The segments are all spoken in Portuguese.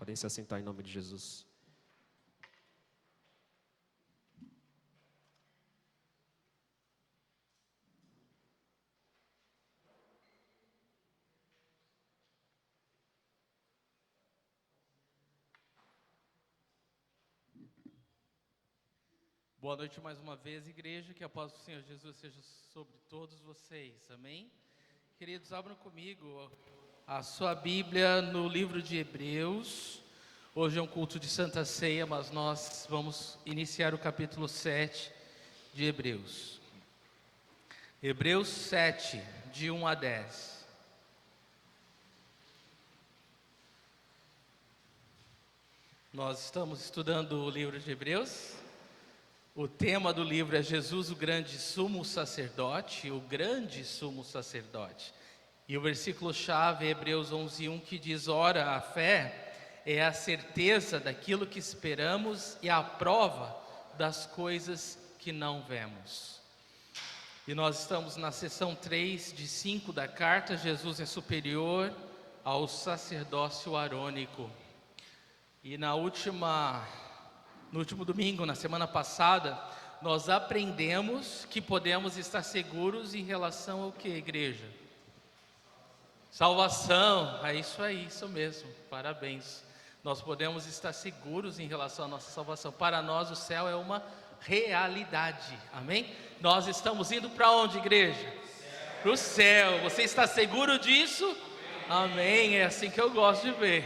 Podem se assentar em nome de Jesus. Boa noite mais uma vez, igreja, que a paz do Senhor Jesus seja sobre todos vocês, amém? Queridos, abram comigo a sua Bíblia no livro de Hebreus. Hoje é um culto de Santa Ceia, mas nós vamos iniciar o capítulo 7 de Hebreus. Hebreus 7, de 1 a 10. Nós estamos estudando o livro de Hebreus. O tema do livro é Jesus, o grande sumo sacerdote, o grande sumo sacerdote. E o versículo-chave é Hebreus 11:1, que diz: ora, a fé é a certeza daquilo que esperamos e a prova das coisas que não vemos. E nós estamos na seção 3 de 5 da carta. Jesus é superior ao sacerdócio arônico. E no último domingo, na semana passada, nós aprendemos que podemos estar seguros em relação ao que, igreja? Salvação, é isso aí, isso mesmo, parabéns. Nós podemos estar seguros em relação à nossa salvação. Para nós o céu é uma realidade, amém? Nós estamos indo para onde, igreja? Para o céu. Você está seguro disso? Amém, é assim que eu gosto de ver.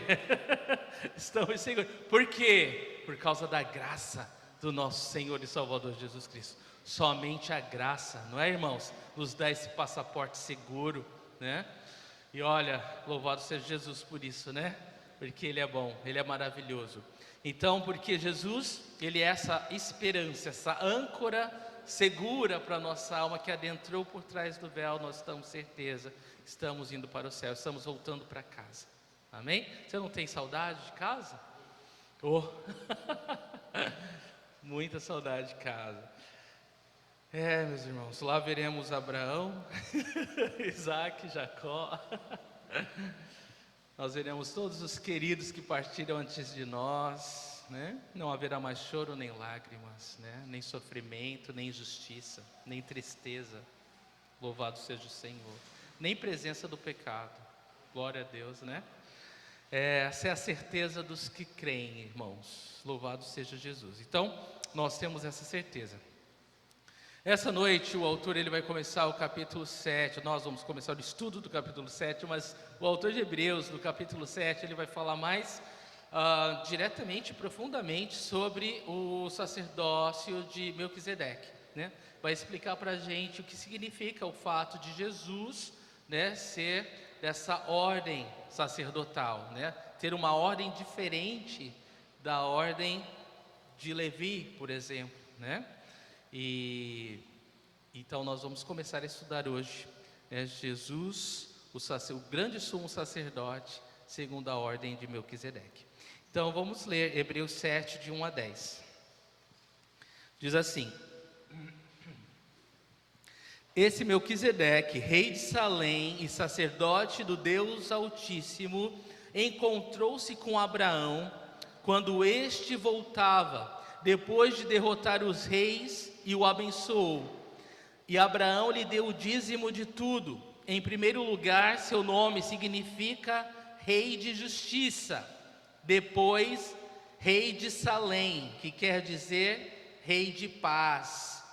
Estamos seguros. Por quê? Por causa da graça do nosso Senhor e Salvador Jesus Cristo. Somente a graça, não é, irmãos? Nos dá esse passaporte seguro, né? E olha, louvado seja Jesus por isso, né? Porque Ele é bom, Ele é maravilhoso. Então, porque Jesus, Ele é essa esperança, essa âncora segura para a nossa alma que adentrou por trás do véu, nós estamos certeza, estamos indo para o céu, estamos voltando para casa. Amém? Você não tem saudade de casa? Oh. Muita saudade de casa. Meus irmãos, lá veremos Abraão, Isaac, Jacó. Nós veremos todos os queridos que partiram antes de nós, né? Não haverá mais choro nem lágrimas, né? Nem sofrimento, nem injustiça, nem tristeza. Louvado seja o Senhor. Nem presença do pecado. Glória a Deus, né? Essa é a certeza dos que creem, irmãos. Louvado seja Jesus. Então, nós temos essa certeza. Essa noite o autor ele vai começar o capítulo 7, nós vamos começar o estudo do capítulo 7, mas o autor de Hebreus, do capítulo 7, ele vai falar mais diretamente, profundamente sobre o sacerdócio de Melquisedeque, né? Vai explicar para a gente o que significa o fato de Jesus, né, ser dessa ordem sacerdotal, né? Ter uma ordem diferente da ordem de Levi, por exemplo, né? E então nós vamos começar a estudar hoje, né, Jesus, o grande sumo sacerdote, segundo a ordem de Melquisedeque. Então vamos ler Hebreus 7, de 1 a 10. Diz assim: esse Melquisedeque, rei de Salém e sacerdote do Deus Altíssimo, encontrou-se com Abraão quando este voltava, depois de derrotar os reis, e o abençoou. E Abraão lhe deu o dízimo de tudo. Em primeiro lugar, seu nome significa Rei de Justiça. Depois, Rei de Salém, que quer dizer Rei de Paz.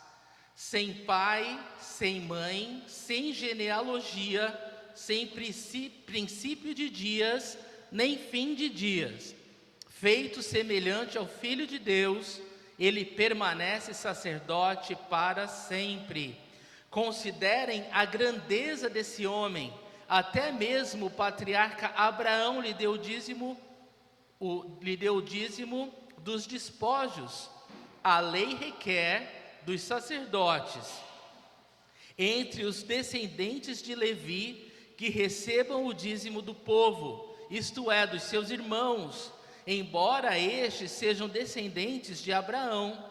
Sem pai, sem mãe, sem genealogia, sem princípio de dias, nem fim de dias. Feito semelhante ao Filho de Deus, ele permanece sacerdote para sempre. Considerem a grandeza desse homem. Até mesmo o patriarca Abraão lhe deu o dízimo dos despojos. A lei requer dos sacerdotes, entre os descendentes de Levi, que recebam o dízimo do povo, isto é, dos seus irmãos, embora estes sejam descendentes de Abraão.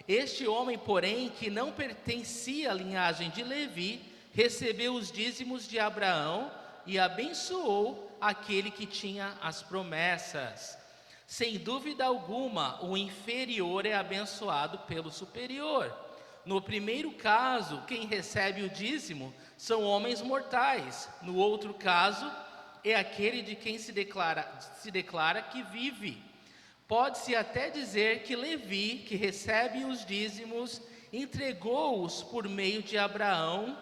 Este homem, porém, que não pertencia à linhagem de Levi, recebeu os dízimos de Abraão e abençoou aquele que tinha as promessas. Sem dúvida alguma, o inferior é abençoado pelo superior. No primeiro caso, quem recebe o dízimo são homens mortais. No outro caso, é aquele de quem se declara que vive. Pode-se até dizer que Levi, que recebe os dízimos, entregou-os por meio de Abraão,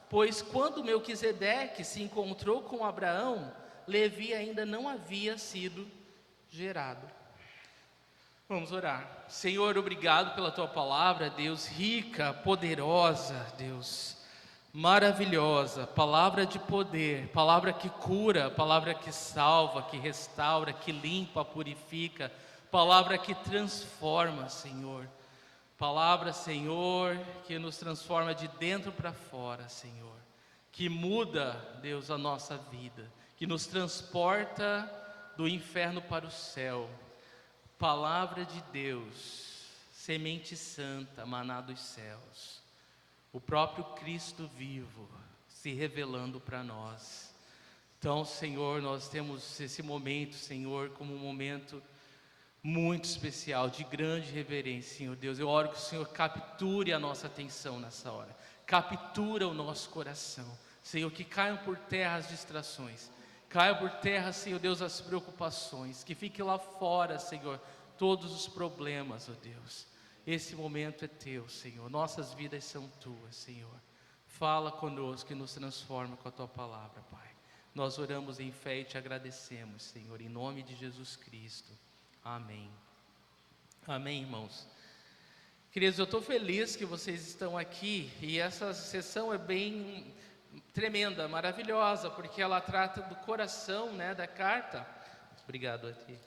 pois quando Melquisedeque se encontrou com Abraão, Levi ainda não havia sido gerado. Vamos orar. Senhor, obrigado pela tua palavra, Deus, rica, poderosa, Deus, maravilhosa, palavra de poder, palavra que cura, palavra que salva, que restaura, que limpa, purifica, palavra que transforma, Senhor. Palavra, Senhor, que nos transforma de dentro para fora, Senhor. Que muda, Deus, a nossa vida, que nos transporta do inferno para o céu. Palavra de Deus, semente santa, maná dos céus. O próprio Cristo vivo se revelando para nós. Então, Senhor, nós temos esse momento, Senhor, como um momento muito especial, de grande reverência, Senhor Deus. Eu oro que o Senhor capture a nossa atenção nessa hora, captura o nosso coração, Senhor, que caiam por terra as distrações, caiam por terra, Senhor Deus, as preocupações, que fique lá fora, Senhor, todos os problemas, ó Deus. Esse momento é teu, Senhor, nossas vidas são tuas, Senhor. Fala conosco e nos transforma com a tua palavra, Pai. Nós oramos em fé e te agradecemos, Senhor, em nome de Jesus Cristo. Amém. Amém, irmãos. Queridos, eu estou feliz que vocês estão aqui, e essa sessão é bem tremenda, maravilhosa, porque ela trata do coração, né, da carta. Obrigado aqui.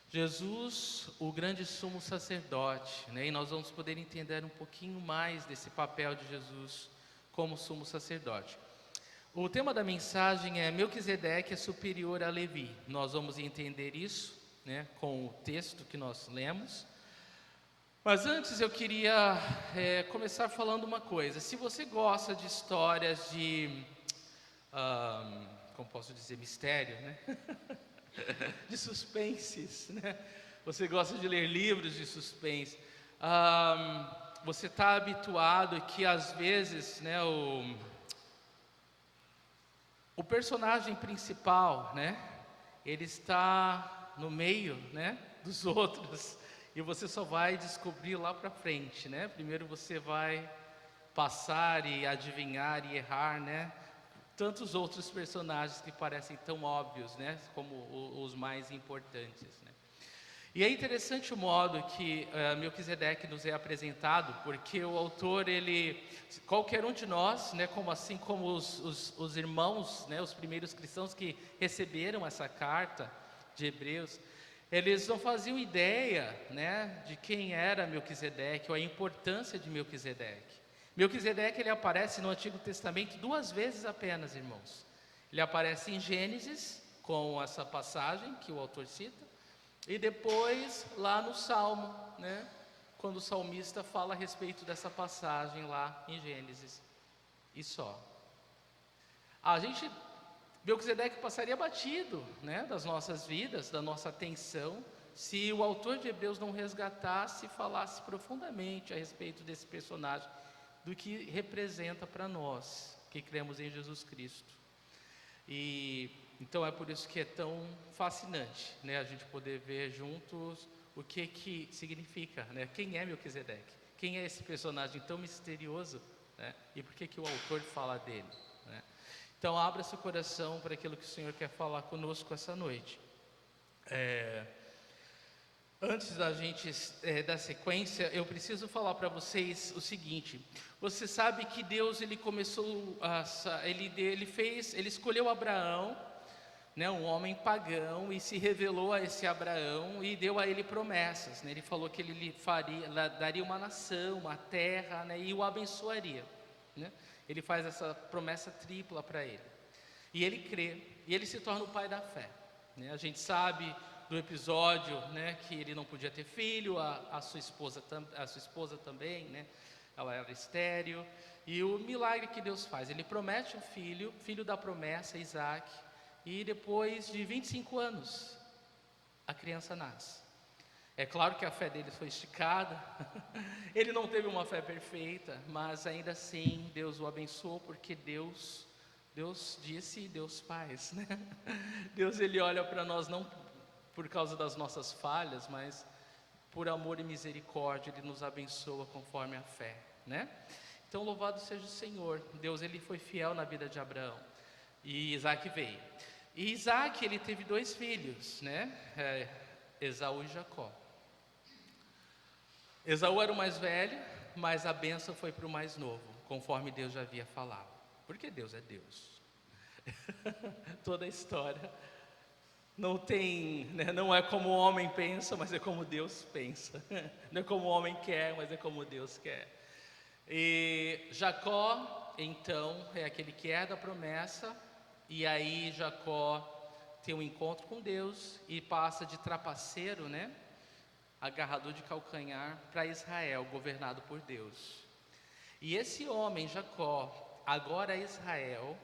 Jesus, o grande sumo sacerdote, né, e nós vamos poder entender um pouquinho mais desse papel de Jesus como sumo sacerdote. O tema da mensagem é Melquisedeque é superior a Levi. Nós vamos entender isso, né, com o texto que nós lemos. Mas antes eu queria começar falando uma coisa. Se você gosta de histórias de, como posso dizer, mistério, né? De suspenses, né? Você gosta de ler livros de suspense. Você está habituado que às vezes, né, o personagem principal, né, ele está no meio, né, dos outros, e você só vai descobrir lá para frente, né? Primeiro você vai passar e adivinhar e errar, né? Tantos outros personagens que parecem tão óbvios, né, como os mais importantes, né? E é interessante o modo que Melquisedeque nos é apresentado, porque o autor, qualquer um de nós, né, assim como os irmãos, né, os primeiros cristãos que receberam essa carta de Hebreus, eles não faziam ideia, né, de quem era Melquisedeque, ou a importância de Melquisedeque. Melquisedeque, ele aparece no Antigo Testamento 2 vezes apenas, irmãos. Ele aparece em Gênesis, com essa passagem que o autor cita, e depois lá no Salmo, né, quando o salmista fala a respeito dessa passagem lá em Gênesis. E só. Melquisedeque passaria batido, né, das nossas vidas, da nossa atenção, se o autor de Hebreus não resgatasse e falasse profundamente a respeito desse personagem, do que representa para nós, que cremos em Jesus Cristo. E então é por isso que é tão fascinante, né, a gente poder ver juntos o que significa, né, quem é Melquisedeque, quem é esse personagem tão misterioso, né, e por que o autor fala dele, né? Então abra seu coração para aquilo que o Senhor quer falar conosco essa noite. Antes da gente dar sequência, eu preciso falar para vocês o seguinte: você sabe que Deus, ele começou, ele escolheu Abraão, né, um homem pagão, e se revelou a esse Abraão e deu a ele promessas, né? Ele falou que ele lhe daria uma nação, uma terra, né, e o abençoaria, né? Ele faz essa promessa tripla para ele, e ele crê, e ele se torna o pai da fé, né? A gente sabe do episódio, né, que ele não podia ter filho, a sua esposa também, né, ela era estéril, e o milagre que Deus faz, ele promete um filho da promessa, Isaac, e depois de 25 anos, criança nasce. É claro que a fé dele foi esticada, ele não teve uma fé perfeita, mas ainda assim Deus o abençoou, porque Deus disse e Deus faz, né? Deus, ele olha para nós não por causa das nossas falhas, mas por amor e misericórdia, ele nos abençoa conforme a fé, né? Então louvado seja o Senhor. Deus, ele foi fiel na vida de Abraão, e Isaac veio. E Isaac, ele teve 2 filhos, né? Esaú e Jacó. Esaú era o mais velho, mas a bênção foi para o mais novo, conforme Deus já havia falado, porque Deus é Deus. Toda a história não tem, né, não é como o homem pensa, mas é como Deus pensa. Não é como o homem quer, mas é como Deus quer. E Jacó, então, é aquele que é da promessa, e aí Jacó tem um encontro com Deus e passa de trapaceiro, né, agarrador de calcanhar, para Israel, governado por Deus. E esse homem, Jacó, agora Israel,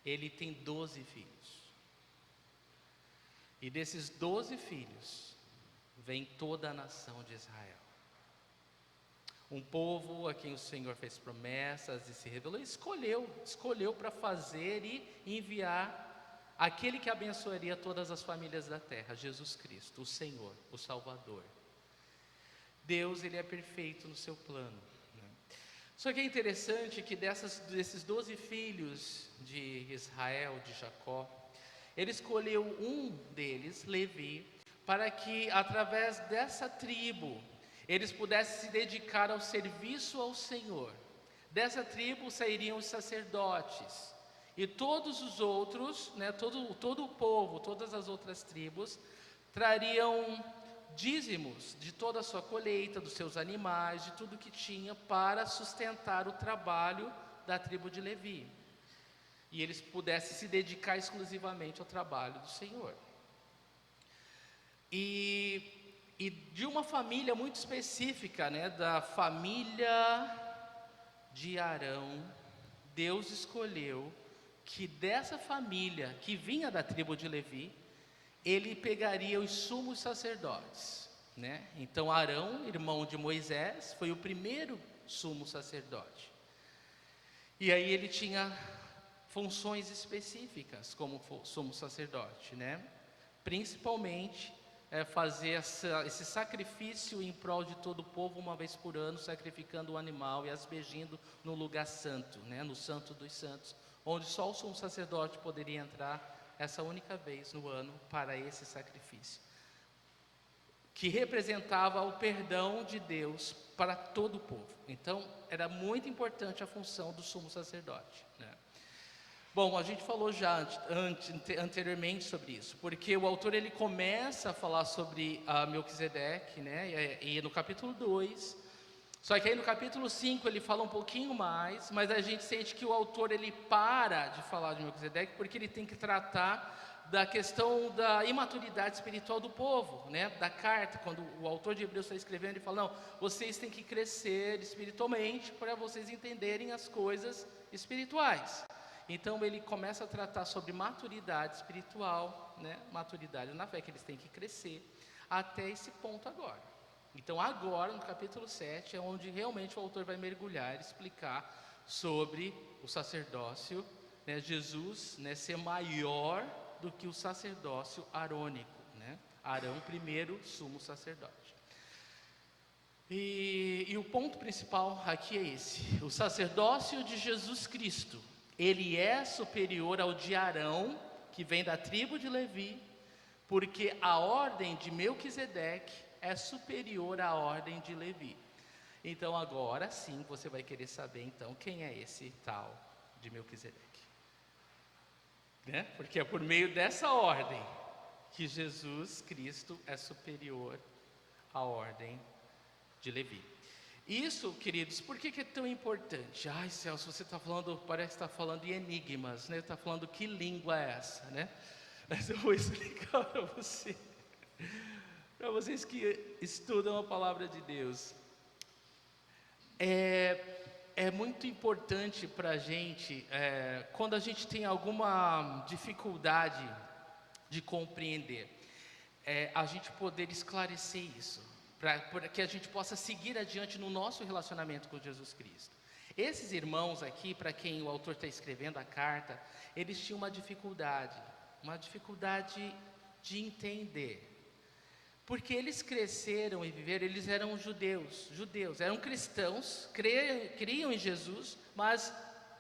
ele tem 12 filhos. E desses 12 filhos, vem toda a nação de Israel. Um povo a quem o Senhor fez promessas e se revelou, escolheu para fazer e enviar aquele que abençoaria todas as famílias da terra, Jesus Cristo, o Senhor, o Salvador. Deus, ele é perfeito no seu plano, né? Só que é interessante que desses 12 filhos de Israel, de Jacó, ele escolheu um deles, Levi, para que através dessa tribo eles pudessem se dedicar ao serviço ao Senhor. Dessa tribo sairiam os sacerdotes, e todos os outros, né, todo o povo, todas as outras tribos, trariam dízimos de toda a sua colheita, dos seus animais, de tudo que tinha, para sustentar o trabalho da tribo de Levi. E eles pudessem se dedicar exclusivamente ao trabalho do Senhor. E de uma família muito específica, né, da família de Arão, Deus escolheu que dessa família, que vinha da tribo de Levi, ele pegaria os sumos sacerdotes, né? Então Arão, irmão de Moisés, foi o primeiro sumo sacerdote. E aí ele tinha funções específicas como sumo sacerdote, né? Principalmente fazer esse sacrifício em prol de todo o povo uma vez por ano, sacrificando o animal e aspergindo no lugar santo, né? No Santo dos Santos, onde só o sumo sacerdote poderia entrar essa única vez no ano para esse sacrifício, que representava o perdão de Deus para todo o povo. Então era muito importante a função do sumo sacerdote, né? Bom, a gente falou já anteriormente sobre isso, porque o autor ele começa a falar sobre Melquisedeque, né? E no capítulo 2, só que aí no capítulo 5 ele fala um pouquinho mais, mas a gente sente que o autor ele para de falar de Melquisedeque, porque ele tem que tratar da questão da imaturidade espiritual do povo, né? Da carta, quando o autor de Hebreus está escrevendo, ele fala, não, vocês têm que crescer espiritualmente para vocês entenderem as coisas espirituais. Então ele começa a tratar sobre maturidade espiritual, né? Maturidade na fé, que eles têm que crescer até esse ponto agora. Então agora, no capítulo 7, é onde realmente o autor vai mergulhar e explicar sobre o sacerdócio, né? Jesus, né, ser maior do que o sacerdócio arônico, né? Arão primeiro, sumo sacerdote. E o ponto principal aqui é esse: o sacerdócio de Jesus Cristo, ele é superior ao de Arão, que vem da tribo de Levi, porque a ordem de Melquisedeque é superior à ordem de Levi. Então agora sim você vai querer saber então quem é esse tal de Melquisedeque, né? Porque é por meio dessa ordem que Jesus Cristo é superior à ordem de Levi. Isso, queridos, por que é tão importante? Ai, Celso, você está falando, parece que está falando em enigmas, né? Está falando que língua é essa, né? Mas eu vou explicar para você, para vocês que estudam a palavra de Deus. É muito importante para a gente, quando a gente tem alguma dificuldade de compreender. a gente poder esclarecer isso, para que a gente possa seguir adiante no nosso relacionamento com Jesus Cristo. Esses irmãos aqui, para quem o autor está escrevendo a carta, eles tinham uma dificuldade de entender. Porque eles cresceram e viveram, eles eram judeus, eram cristãos, criam em Jesus, mas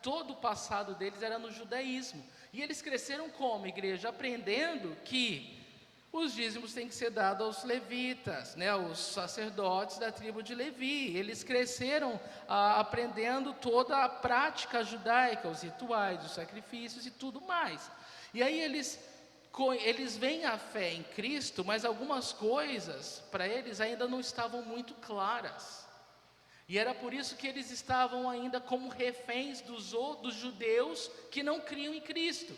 todo o passado deles era no judaísmo. E eles cresceram como igreja? Aprendendo que os dízimos têm que ser dados aos levitas, né, aos sacerdotes da tribo de Levi. Eles cresceram aprendendo toda a prática judaica, os rituais, os sacrifícios e tudo mais. E aí eles veem a fé em Cristo, mas algumas coisas para eles ainda não estavam muito claras. E era por isso que eles estavam ainda como reféns dos judeus que não criam em Cristo.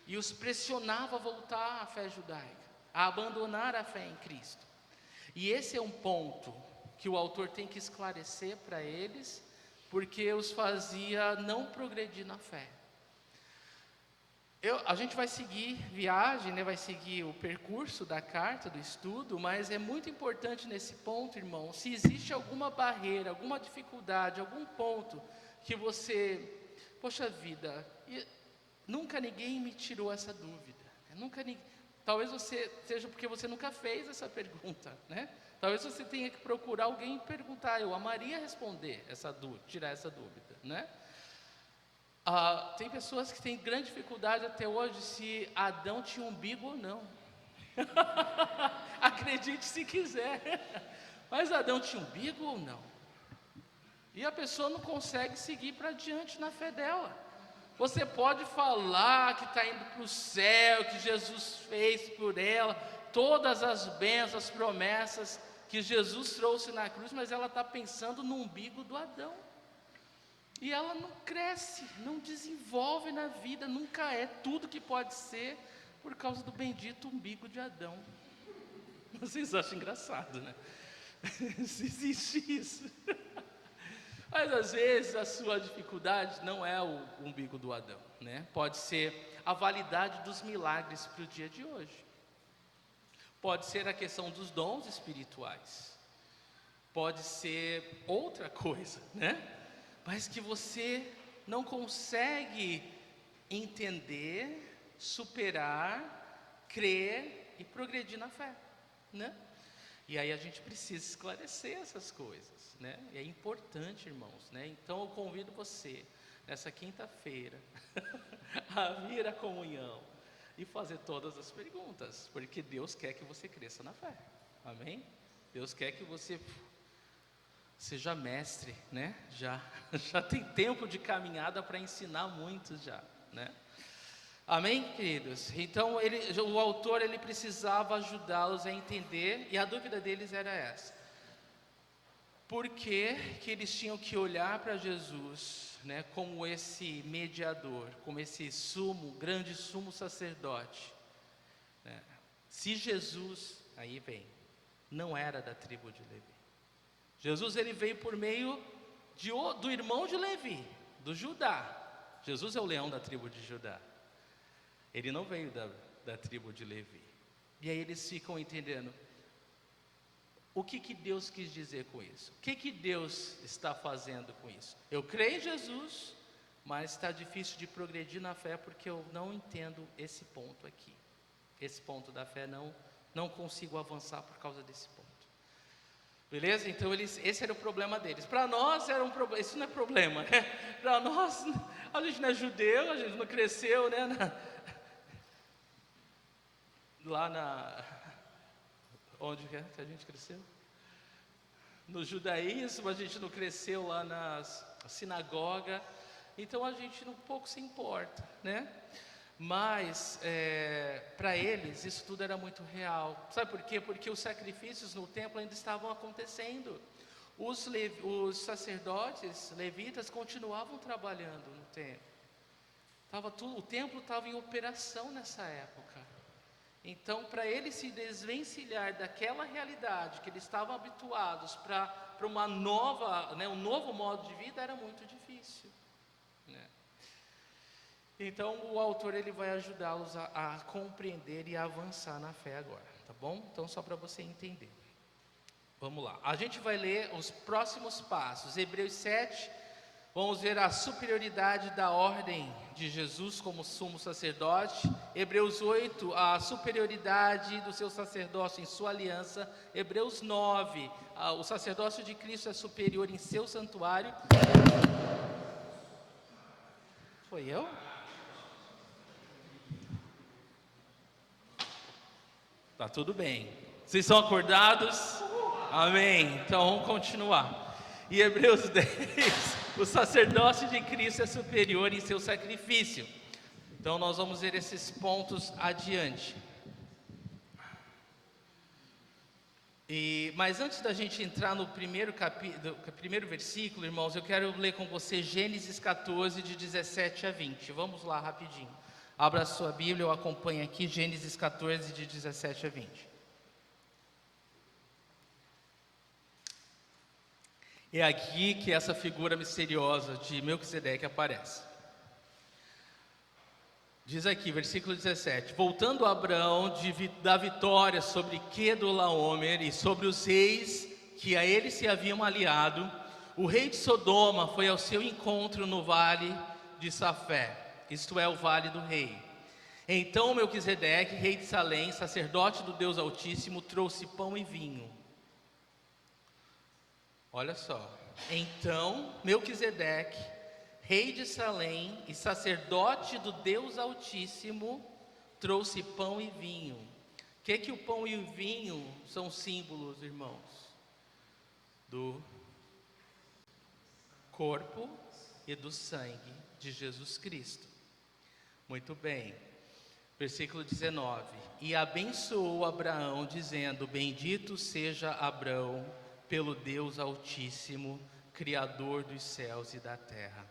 E os pressionava a voltar à fé judaica, a abandonar a fé em Cristo. E esse é um ponto que o autor tem que esclarecer para eles, porque os fazia não progredir na fé. A gente vai seguir viagem, né, vai seguir o percurso da carta, do estudo, mas é muito importante nesse ponto, irmão, se existe alguma barreira, alguma dificuldade, algum ponto que você, poxa vida, nunca ninguém me tirou essa dúvida, talvez seja porque você nunca fez essa pergunta, né? Talvez você tenha que procurar alguém e perguntar, eu amaria responder tirar essa dúvida, né? Tem pessoas que têm grande dificuldade até hoje se Adão tinha umbigo ou não. Acredite se quiser, mas Adão tinha umbigo ou não? E a pessoa não consegue seguir para diante na fé dela. Você pode falar que está indo para o céu, que Jesus fez por ela, todas as bênçãos, as promessas que Jesus trouxe na cruz, mas ela está pensando no umbigo do Adão. E ela não cresce, não desenvolve na vida, nunca é tudo que pode ser por causa do bendito umbigo de Adão. Vocês acham engraçado, né? Se existe isso. Mas às vezes a sua dificuldade não é o umbigo do Adão, né? Pode ser a validade dos milagres para o dia de hoje. Pode ser a questão dos dons espirituais. Pode ser outra coisa, né? Mas que você não consegue entender, superar, crer e progredir na fé, né? E aí a gente precisa esclarecer essas coisas, né? E é importante, irmãos, né? Então eu convido você, nessa quinta-feira, a vir à comunhão e fazer todas as perguntas, porque Deus quer que você cresça na fé, amém? Deus quer que você seja mestre, né? Já tem tempo de caminhada para ensinar muitos já, né? Amém, queridos? Então o autor precisava ajudá-los a entender, e a dúvida deles era essa: por que eles tinham que olhar para Jesus, né, como esse mediador, como esse grande sumo sacerdote, né? Se Jesus, aí vem, não era da tribo de Levi. Jesus veio por meio do irmão de Levi, do Judá. Jesus é o leão da tribo de Judá. Ele não veio da tribo de Levi. E aí eles ficam entendendo o que Deus quis dizer com isso. O que Deus está fazendo com isso? Eu creio em Jesus, mas está difícil de progredir na fé porque eu não entendo esse ponto aqui. Esse ponto da fé não consigo avançar por causa desse ponto. Beleza? Então esse era o problema deles. Para nós era um problema, isso não é problema, né? Para nós, a gente não é judeu, a gente não cresceu, né? Onde que a gente cresceu? No judaísmo, a gente não cresceu lá na sinagoga, então a gente um pouco se importa, né? Mas para eles isso tudo era muito real. Sabe por quê? Porque os sacrifícios no templo ainda estavam acontecendo. Os sacerdotes levitas continuavam trabalhando no templo. O templo estava em operação nessa época. Então, para eles se desvencilhar daquela realidade que eles estavam habituados para uma nova, né, um novo modo de vida, era muito difícil, né? Então o autor vai ajudá-los a compreender e a avançar na fé agora. tá bom? Então, só para você entender. Vamos lá. A gente vai ler os próximos passos. Hebreus 7, vamos ver a superioridade da ordem de Jesus como sumo sacerdote. Hebreus 8, a superioridade do seu sacerdócio em sua aliança. Hebreus 9, o sacerdócio de Cristo é superior em seu santuário. Foi eu? Tá tudo bem. Vocês estão acordados? Amém. Então vamos continuar. E Hebreus 10, o sacerdócio de Cristo é superior em seu sacrifício. Então nós vamos ver esses pontos adiante. Mas antes da gente entrar no primeiro versículo, irmãos, eu quero ler com você Gênesis 14, de 17 a 20. Vamos lá rapidinho. Abra a sua Bíblia, eu acompanho aqui, Gênesis 14, de 17 a 20. É aqui que essa figura misteriosa de Melquisedeque aparece. Diz aqui, versículo 17: voltando a Abraão da vitória sobre Quedorlaomer e sobre os reis que a ele se haviam aliado, o rei de Sodoma foi ao seu encontro no vale de Safé, isto é, o vale do rei. Então Melquisedeque, rei de Salém, sacerdote do Deus Altíssimo, trouxe pão e vinho. Olha só. Então Melquisedeque, rei de Salém e sacerdote do Deus Altíssimo, trouxe pão e vinho. O que o pão e o vinho são símbolos, irmãos? Do corpo e do sangue de Jesus Cristo. Muito bem. Versículo 19: e abençoou Abraão, dizendo: bendito seja Abraão pelo Deus Altíssimo, Criador dos céus e da terra.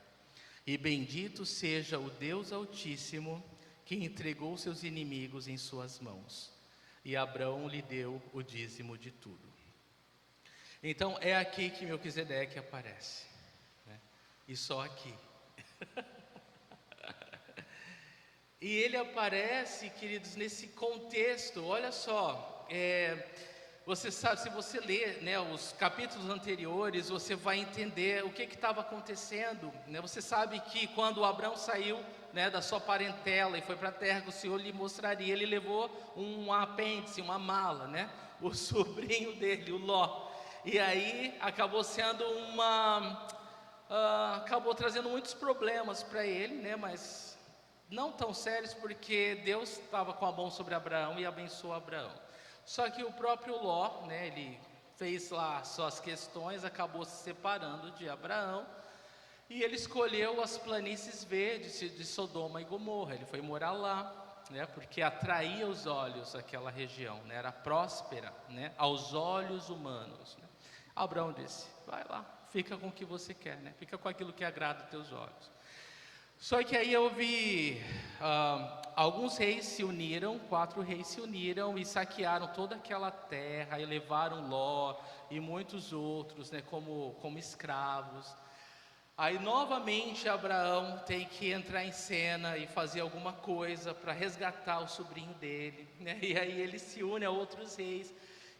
E bendito seja o Deus Altíssimo, que entregou seus inimigos em suas mãos. E Abraão lhe deu o dízimo de tudo. Então é aqui que Melquisedeque aparece, né? E só aqui. E ele aparece, queridos, nesse contexto. Olha só, você sabe, se você ler, né, os capítulos anteriores, você vai entender o que estava acontecendo, né? Você sabe que quando Abraão saiu, né, da sua parentela e foi para a terra que o Senhor lhe mostraria, ele levou um apêndice, uma mala, né? O sobrinho dele, o Ló. E aí acabou sendo acabou trazendo muitos problemas para ele, né? Mas não tão sérios, porque Deus estava com a mão sobre Abraão e abençoou Abraão. Só que o próprio Ló, né, ele fez lá suas questões, acabou se separando de Abraão, e ele escolheu as planícies verdes de Sodoma e Gomorra. Ele foi morar lá, né, porque atraía os olhos aquela região, né, era próspera, né, aos olhos humanos, né. Abraão disse: vai lá, fica com o que você quer, né, fica com aquilo que agrada os teus olhos. Só que aí eu vi, alguns reis se uniram, 4 reis se uniram e saquearam toda aquela terra e levaram Ló e muitos outros, né, como escravos. Aí novamente Abraão tem que entrar em cena e fazer alguma coisa para resgatar o sobrinho dele, né? E aí ele se une a outros reis.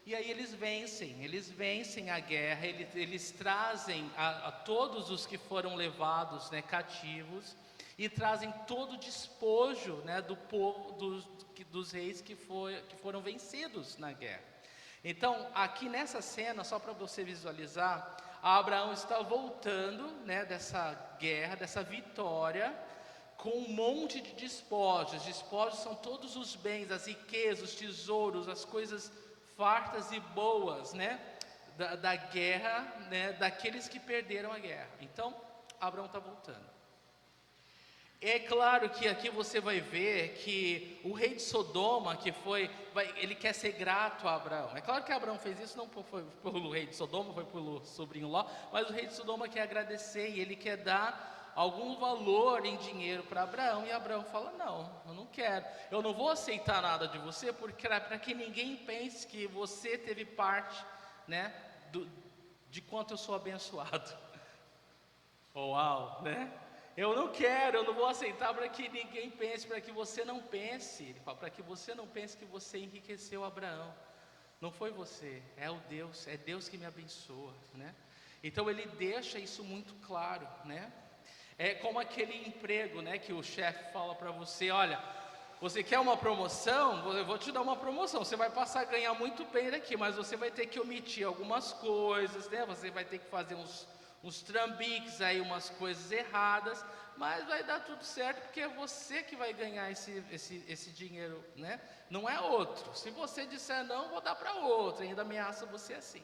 E aí eles vencem a guerra, eles trazem a todos os que foram levados, né, cativos, e trazem todo o despojo, né, do povo, dos reis que foram vencidos na guerra. Então, aqui nessa cena, só para você visualizar, Abraão está voltando, né, dessa guerra, dessa vitória, com um monte de despojos. Despojos são todos os bens, as riquezas, os tesouros, as coisas fartas e boas, né, da guerra, né, daqueles que perderam a guerra. Então, Abraão está voltando. É claro que aqui você vai ver que o rei de Sodoma, ele quer ser grato a Abraão. É claro que Abraão fez isso não foi pelo rei de Sodoma, foi pelo sobrinho Ló, mas o rei de Sodoma quer agradecer e ele quer dar algum valor em dinheiro para Abraão. E Abraão fala: não, eu não quero, eu não vou aceitar nada de você, porque para que ninguém pense que você teve parte, né, de quanto eu sou abençoado. Uau, né? Eu não quero, eu não vou aceitar para que ninguém pense, para que você não pense. Ele fala, para que você não pense que você enriqueceu Abraão. Não foi você, é Deus que me abençoa, né? Então ele deixa isso muito claro, né? É como aquele emprego, né, que o chefe fala para você, olha, você quer uma promoção? Eu vou te dar uma promoção, você vai passar a ganhar muito bem daqui, mas você vai ter que omitir algumas coisas, né? Você vai ter que fazer uns trambiques aí, umas coisas erradas, mas vai dar tudo certo, porque é você que vai ganhar esse dinheiro, né? Não é outro. Se você disser não, vou dar para outro, ainda ameaça você assim.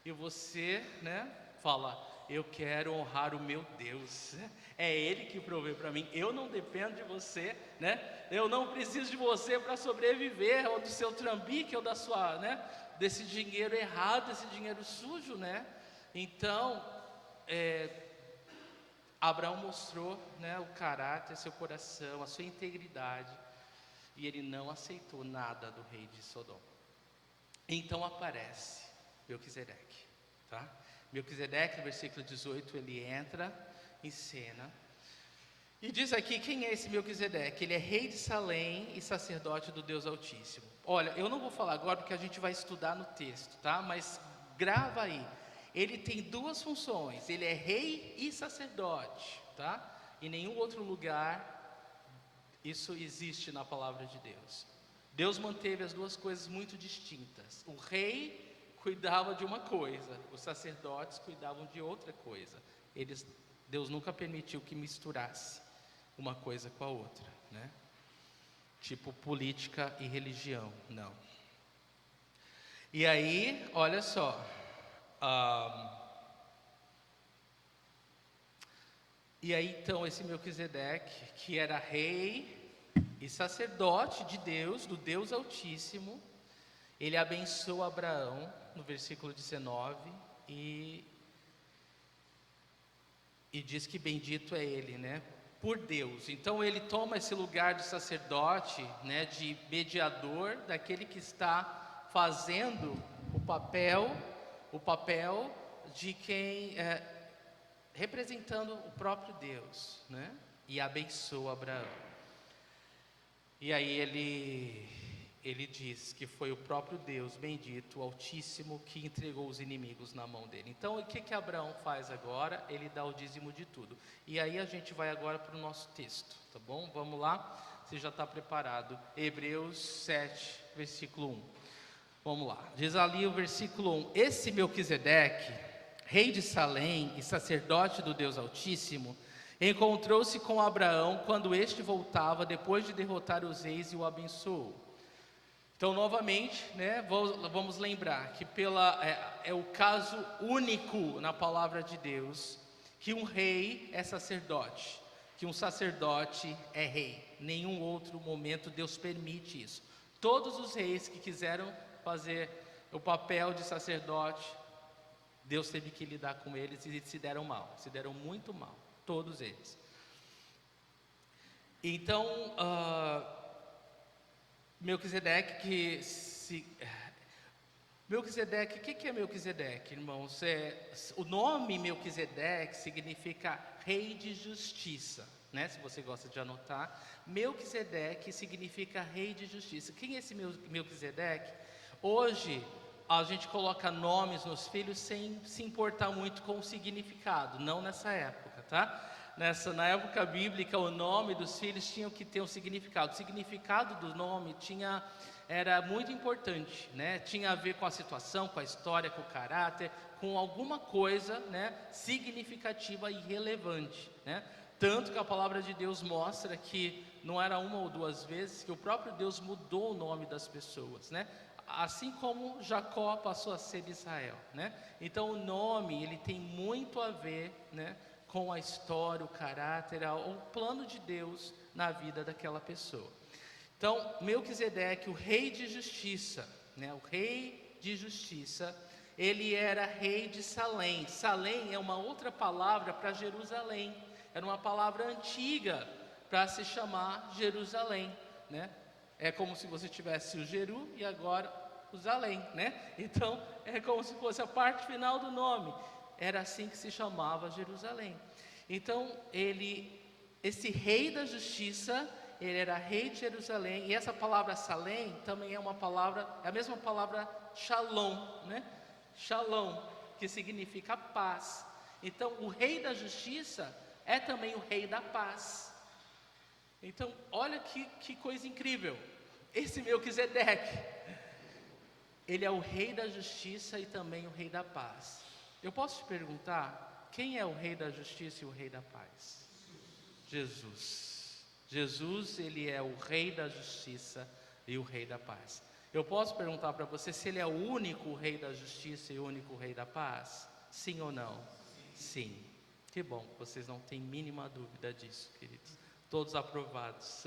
E você, né, fala, eu quero honrar o meu Deus, é Ele que provê para mim, eu não dependo de você, né? Eu não preciso de você para sobreviver, ou do seu trambique, ou da sua, né, desse dinheiro errado, desse dinheiro sujo, né? Então, Abraão mostrou, né, o caráter, seu coração, a sua integridade, e ele não aceitou nada do rei de Sodoma. Então aparece Melquisedeque, tá? Melquisedeque, no versículo 18, ele entra em cena, e diz aqui, quem é esse Melquisedeque? Ele é rei de Salém e sacerdote do Deus Altíssimo. Olha, eu não vou falar agora porque a gente vai estudar no texto, tá? Mas grava aí, ele tem duas funções, ele é rei e sacerdote, tá? Em nenhum outro lugar isso existe na palavra de Deus. Deus manteve as duas coisas muito distintas. O rei cuidava de uma coisa, os sacerdotes cuidavam de outra coisa. Deus nunca permitiu que misturasse uma coisa com a outra, né? Tipo política e religião, não. E aí, olha só, e aí então esse Melquisedeque, que era rei e sacerdote de Deus, do Deus Altíssimo, ele abençoa Abraão, no versículo 19, e diz que bendito é ele, né, por Deus. Então ele toma esse lugar de sacerdote, né, de mediador, daquele que está fazendo o papel de quem representando o próprio Deus, né, e abençoa Abraão. E aí ele diz que foi o próprio Deus bendito, o Altíssimo, que entregou os inimigos na mão dele. Então o que Abraão faz agora? Ele dá o dízimo de tudo. E aí a gente vai agora para o nosso texto, tá bom? Vamos lá, você já está preparado. Hebreus 7, versículo 1. Vamos lá, diz ali o versículo 1: esse Melquisedeque, rei de Salém e sacerdote do Deus Altíssimo, encontrou-se com Abraão quando este voltava depois de derrotar os reis e o abençoou. Então, novamente, né, vamos lembrar que é o caso único na palavra de Deus que um rei é sacerdote, que um sacerdote é rei. Nenhum outro momento Deus permite isso. Todos os reis que quiseram fazer o papel de sacerdote, Deus teve que lidar com eles e se deram mal, se deram muito mal, todos eles. Então, Melquisedeque, Melquisedeque, o que é Melquisedeque, irmãos? O nome Melquisedeque significa rei de justiça, né? Se você gosta de anotar, Melquisedeque significa rei de justiça. Quem é esse Melquisedeque? Hoje, a gente coloca nomes nos filhos sem se importar muito com o significado, não nessa época, tá? Na época bíblica, o nome dos filhos tinha que ter um significado. O significado do nome era muito importante, né? Tinha a ver com a situação, com a história, com o caráter, com alguma coisa, né, significativa e relevante, né? Tanto que a palavra de Deus mostra que não era uma ou duas vezes que o próprio Deus mudou o nome das pessoas, né? Assim como Jacó passou a ser Israel, né? Então o nome, ele tem muito a ver, né, com a história, o caráter, o plano de Deus na vida daquela pessoa. Então, Melquisedeque, o rei de justiça, né, o rei de justiça, ele era rei de Salém. Salém é uma outra palavra para Jerusalém, era uma palavra antiga para se chamar Jerusalém, né? É como se você tivesse o Jeru e agora o Zalém, né? Então, é como se fosse a parte final do nome. Era assim que se chamava Jerusalém. Então, ele esse rei da justiça, ele era rei de Jerusalém, e essa palavra Salém também é uma palavra, é a mesma palavra Shalom, né? Shalom, que significa paz. Então, o rei da justiça é também o rei da paz. Então, olha que coisa incrível. Esse Melquisedeque, ele é o rei da justiça e também o rei da paz. Eu posso te perguntar, quem é o rei da justiça e o rei da paz? Jesus. Jesus, ele é o rei da justiça e o rei da paz. Eu posso perguntar para você se ele é o único rei da justiça e o único rei da paz? Sim ou não? Sim. Que bom, vocês não têm mínima dúvida disso, queridos. Todos aprovados.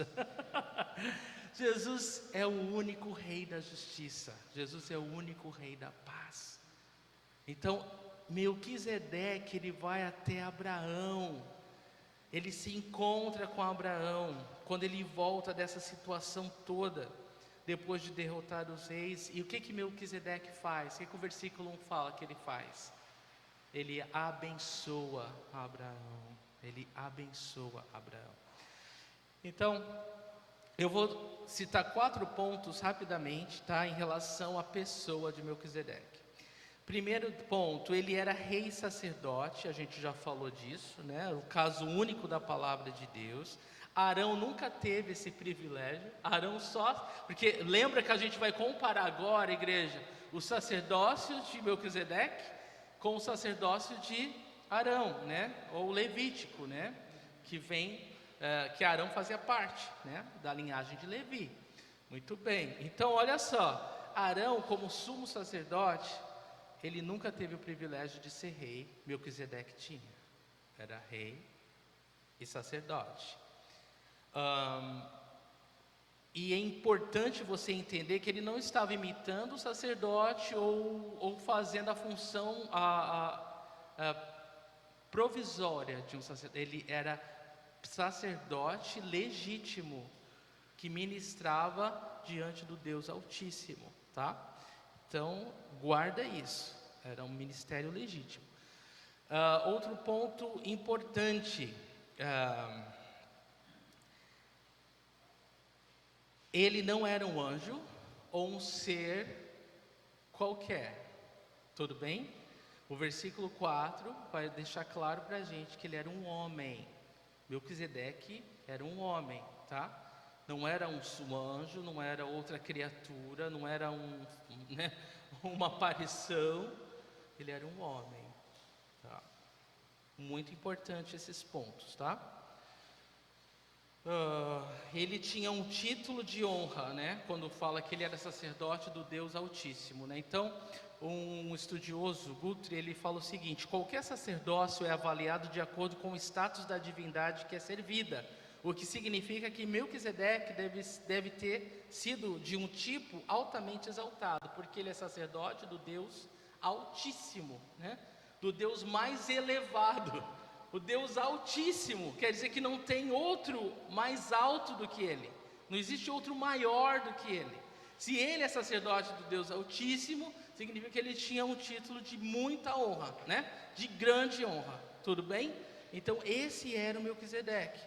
Jesus é o único rei da justiça. Jesus é o único rei da paz. Então, Melquisedeque, ele vai até Abraão. Ele se encontra com Abraão quando ele volta dessa situação toda, depois de derrotar os reis. E o que Melquisedeque faz? O que o versículo 1 fala que ele faz? Ele abençoa Abraão. Ele abençoa Abraão. Então, eu vou citar 4 pontos rapidamente, tá, em relação à pessoa de Melquisedeque. Primeiro ponto, ele era rei e sacerdote, a gente já falou disso, né? O caso único da palavra de Deus. Arão nunca teve esse privilégio. Arão só, porque lembra que a gente vai comparar agora, igreja, o sacerdócio de Melquisedeque com o sacerdócio de Arão, né? Ou levítico, né? Que vem, que Arão fazia parte, né? Da linhagem de Levi. Muito bem. Então, olha só, Arão, como sumo sacerdote, ele nunca teve o privilégio de ser rei. Melquisedeque tinha. Era rei e sacerdote. E é importante você entender que ele não estava imitando o sacerdote ou fazendo a função provisória de um sacerdote. Ele era sacerdote legítimo, que ministrava diante do Deus Altíssimo, tá? Então, guarda isso, era um ministério legítimo. Outro ponto importante, ele não era um anjo ou um ser qualquer, tudo bem? O versículo 4 vai deixar claro para a gente que ele era um homem. Melquisedeque era um homem, tá? Não era um anjo, não era outra criatura, não era uma aparição, ele era um homem, tá? Muito importante esses pontos, tá? Ele tinha um título de honra, né? Quando fala que ele era sacerdote do Deus Altíssimo, né? Então, um estudioso, Guthrie, ele fala o seguinte: qualquer sacerdócio é avaliado de acordo com o status da divindade que é servida, o que significa que Melquisedeque deve ter sido de um tipo altamente exaltado, porque ele é sacerdote do Deus Altíssimo, né? Do Deus mais elevado. O Deus Altíssimo quer dizer que não tem outro mais alto do que Ele, não existe outro maior do que Ele. Se Ele é sacerdote do Deus Altíssimo, significa que Ele tinha um título de muita honra, né? De grande honra, tudo bem? Então esse era o Melquisedeque.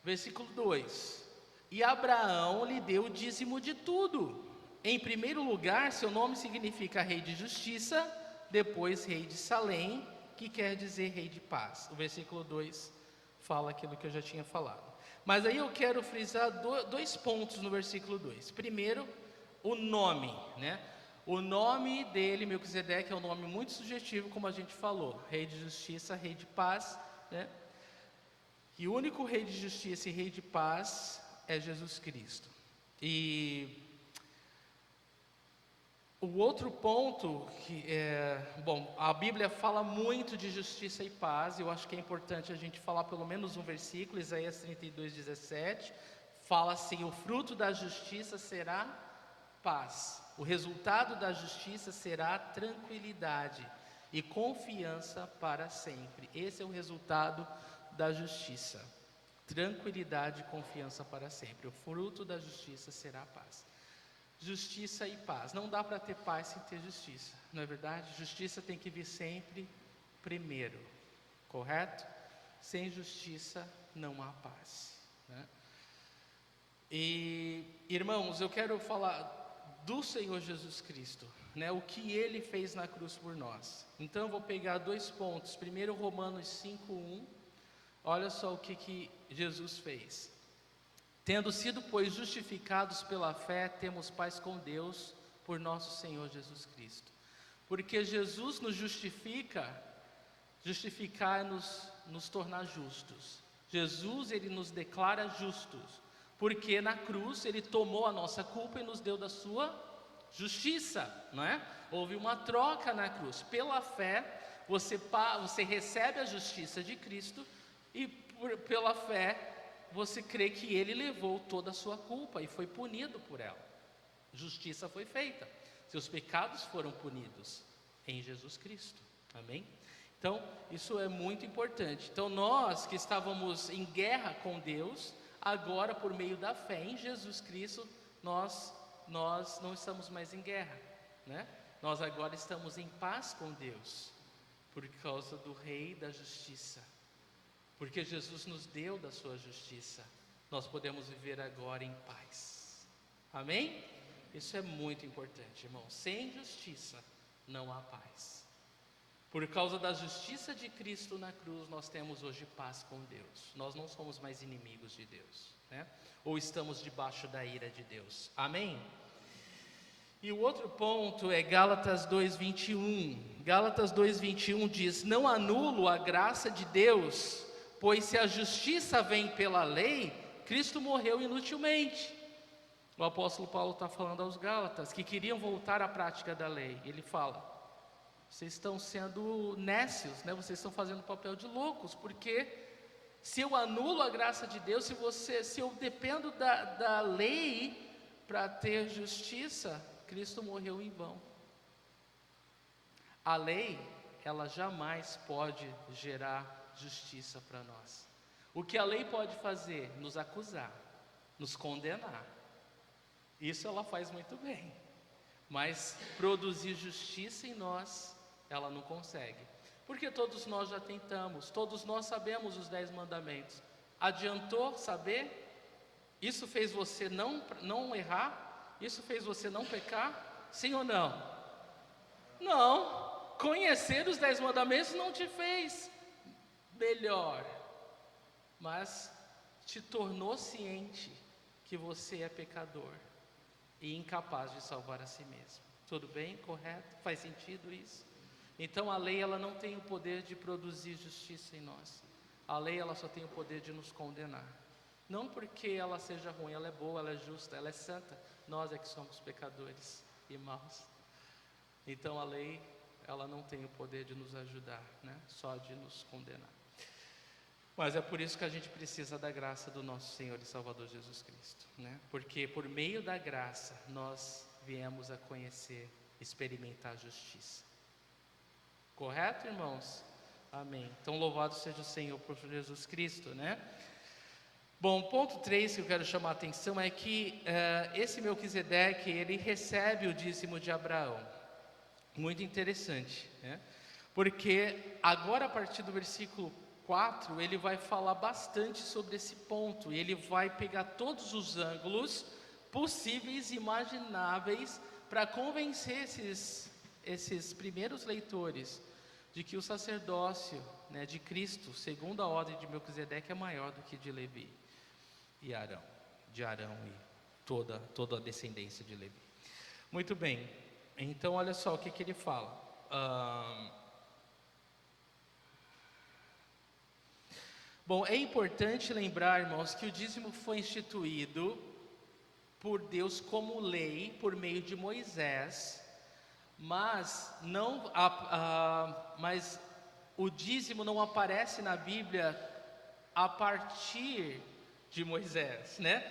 Versículo 2: e Abraão lhe deu o dízimo de tudo. Em primeiro lugar, seu nome significa rei de justiça, depois rei de Salém, que quer dizer rei de paz. O versículo 2 fala aquilo que eu já tinha falado. Mas aí eu quero frisar 2 pontos no versículo 2. Primeiro, o nome, né? O nome dele, Melquisedeque, é um nome muito sugestivo, como a gente falou. Rei de justiça, rei de paz, né? E o único rei de justiça e rei de paz é Jesus Cristo. E o outro ponto que a Bíblia fala muito de justiça e paz. Eu acho que é importante a gente falar pelo menos um versículo, Isaías 32:17, fala assim: o fruto da justiça será paz, o resultado da justiça será tranquilidade e confiança para sempre. Esse é o resultado da justiça, tranquilidade e confiança para sempre. O fruto da justiça será paz. Justiça e paz. Não dá para ter paz sem ter justiça, não é verdade? Justiça tem que vir sempre primeiro, correto? sem justiça não há paz, né? E, irmãos, eu quero falar do Senhor Jesus Cristo, né? O que Ele fez na cruz por nós. Então eu vou pegar 2 pontos. Primeiro, Romanos 5:1. Olha só o que Jesus fez. Tendo sido, pois, justificados pela fé, temos paz com Deus por nosso Senhor Jesus Cristo. Porque Jesus nos justifica, justificar é nos tornar justos. Jesus, Ele nos declara justos, porque na cruz Ele tomou a nossa culpa e nos deu da sua justiça, não é? Houve uma troca na cruz. Pela fé, você recebe a justiça de Cristo e pela fé, você crê que Ele levou toda a sua culpa e foi punido por ela. Justiça foi feita. Seus pecados foram punidos em Jesus Cristo. Amém? Então, isso é muito importante. Então, nós que estávamos em guerra com Deus, agora por meio da fé em Jesus Cristo, nós não estamos mais em guerra, né? Nós agora estamos em paz com Deus, por causa do Rei da Justiça. Porque Jesus nos deu da sua justiça, nós podemos viver agora em paz. Amém? Isso é muito importante, irmão. Sem justiça não há paz. Por causa da justiça de Cristo na cruz, nós temos hoje paz com Deus. Nós não somos mais inimigos de Deus, né? Ou estamos debaixo da ira de Deus. Amém? E o outro ponto é Gálatas 2:21. Gálatas 2:21 diz: não anulo a graça de Deus, pois se a justiça vem pela lei, Cristo morreu inutilmente. O apóstolo Paulo está falando aos Gálatas, que queriam voltar à prática da lei. Ele fala: vocês estão sendo nécios, né? Vocês estão fazendo o papel de loucos, porque se eu anulo a graça de Deus, se eu dependo da lei para ter justiça, Cristo morreu em vão. A lei, ela jamais pode gerar justiça para nós. O que a lei pode fazer? Nos acusar, nos condenar. Isso ela faz muito bem. Mas produzir justiça em nós, ela não consegue. Porque todos nós já tentamos, todos nós sabemos os 10 mandamentos. Adiantou saber? Isso fez você não errar? Isso fez você não pecar? Sim ou não? Não. Conhecer os 10 mandamentos não te fez melhor, mas te tornou ciente que você é pecador e incapaz de salvar a si mesmo. Tudo bem? Correto? Faz sentido isso? Então a lei, ela não tem o poder de produzir justiça em nós. A lei, ela só tem o poder de nos condenar. Não porque ela seja ruim, ela é boa, ela é justa, ela é santa. Nós é que somos pecadores e maus. Então a lei, ela não tem o poder de nos ajudar, né? Só de nos condenar. Mas é por isso que a gente precisa da graça do nosso Senhor e Salvador Jesus Cristo, né? Porque por meio da graça nós viemos a conhecer, experimentar a justiça. Correto, irmãos? Amém. Então louvado seja o Senhor por Jesus Cristo, né? Bom, ponto 3 que eu quero chamar a atenção é que esse Melquisedeque, ele recebe o dízimo de Abraão. Muito interessante, né? Porque agora a partir do versículo 4, ele vai falar bastante sobre esse ponto. E ele vai pegar todos os ângulos possíveis e imagináveis para convencer esses primeiros leitores de que o sacerdócio, né, de Cristo, segundo a ordem de Melquisedeque, é maior do que de Levi e Arão, de Arão e toda a descendência de Levi. Muito bem, então olha só o que ele fala. Bom, é importante lembrar, irmãos, que o dízimo foi instituído por Deus como lei por meio de Moisés, mas o dízimo não aparece na Bíblia a partir de Moisés, né?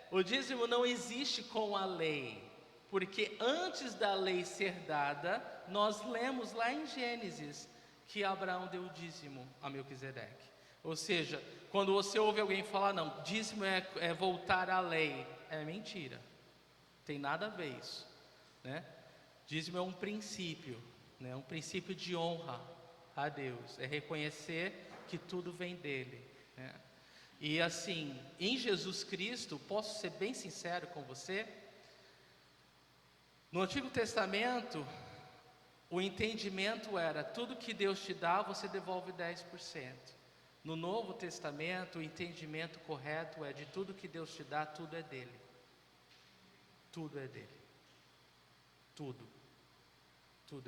O dízimo não existe com a lei, porque antes da lei ser dada, nós lemos lá em Gênesis que Abraão deu o dízimo a Melquisedeque. Ou seja, quando você ouve alguém falar, não, dízimo é voltar à lei, é mentira, tem nada a ver isso, né? Dízimo é um princípio, né? Um princípio de honra a Deus, é reconhecer que tudo vem dele, né? E assim, em Jesus Cristo, posso ser bem sincero com você? No Antigo Testamento, o entendimento era: tudo que Deus te dá, você devolve 10%. No Novo Testamento, o entendimento correto é: de tudo que Deus te dá, tudo é dele. Tudo é dele. Tudo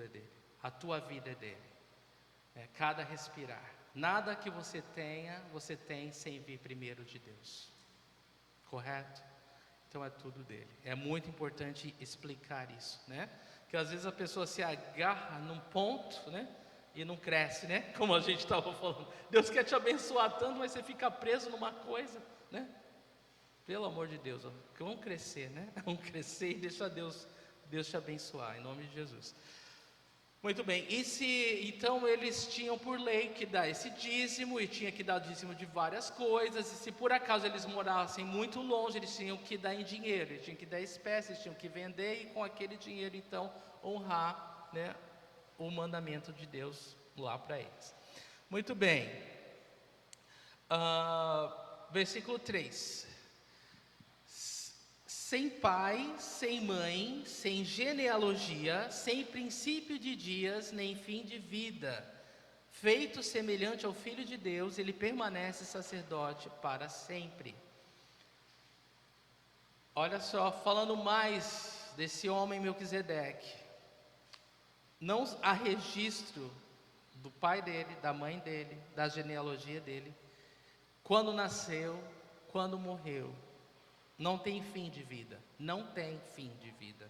é dele. A tua vida é dele. Cada respirar. Nada que você tem sem vir primeiro de Deus. Correto? Então é tudo dele. É muito importante explicar isso, né? Porque às vezes a pessoa se agarra num ponto, né? E não cresce, né? Como a gente estava falando. Deus quer te abençoar tanto, mas você fica preso numa coisa, né? Pelo amor de Deus, ó, vamos crescer, né? Vamos crescer e deixa Deus te abençoar, em nome de Jesus. Muito bem, então eles tinham por lei que dar esse dízimo, e tinha que dar dízimo de várias coisas, e se por acaso eles morassem muito longe, eles tinham que dar em dinheiro, eles tinham que dar espécies, tinham que vender, e com aquele dinheiro então honrar, né, o mandamento de Deus lá para eles. Muito bem, versículo 3. Sem pai, sem mãe, sem genealogia, sem princípio de dias, nem fim de vida, feito semelhante ao Filho de Deus, ele permanece sacerdote para sempre. Olha só, falando mais desse homem Melquisedeque, não há registro do pai dele, da mãe dele, da genealogia dele, quando nasceu, quando morreu. Não tem fim de vida, não tem fim de vida.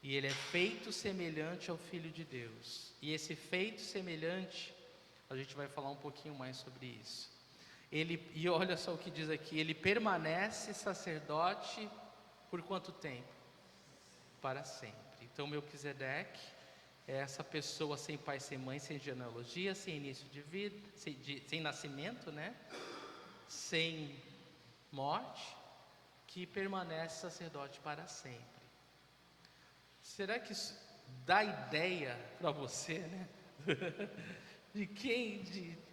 E ele é feito semelhante ao Filho de Deus. E esse feito semelhante, a gente vai falar um pouquinho mais sobre isso. E olha só o que diz aqui: ele permanece sacerdote por quanto tempo? Para sempre. Então Melquisedeque é essa pessoa sem pai, sem mãe, sem genealogia, sem início de vida, sem nascimento, né? Sem morte, que permanece sacerdote para sempre. Será que isso dá ideia para você, né?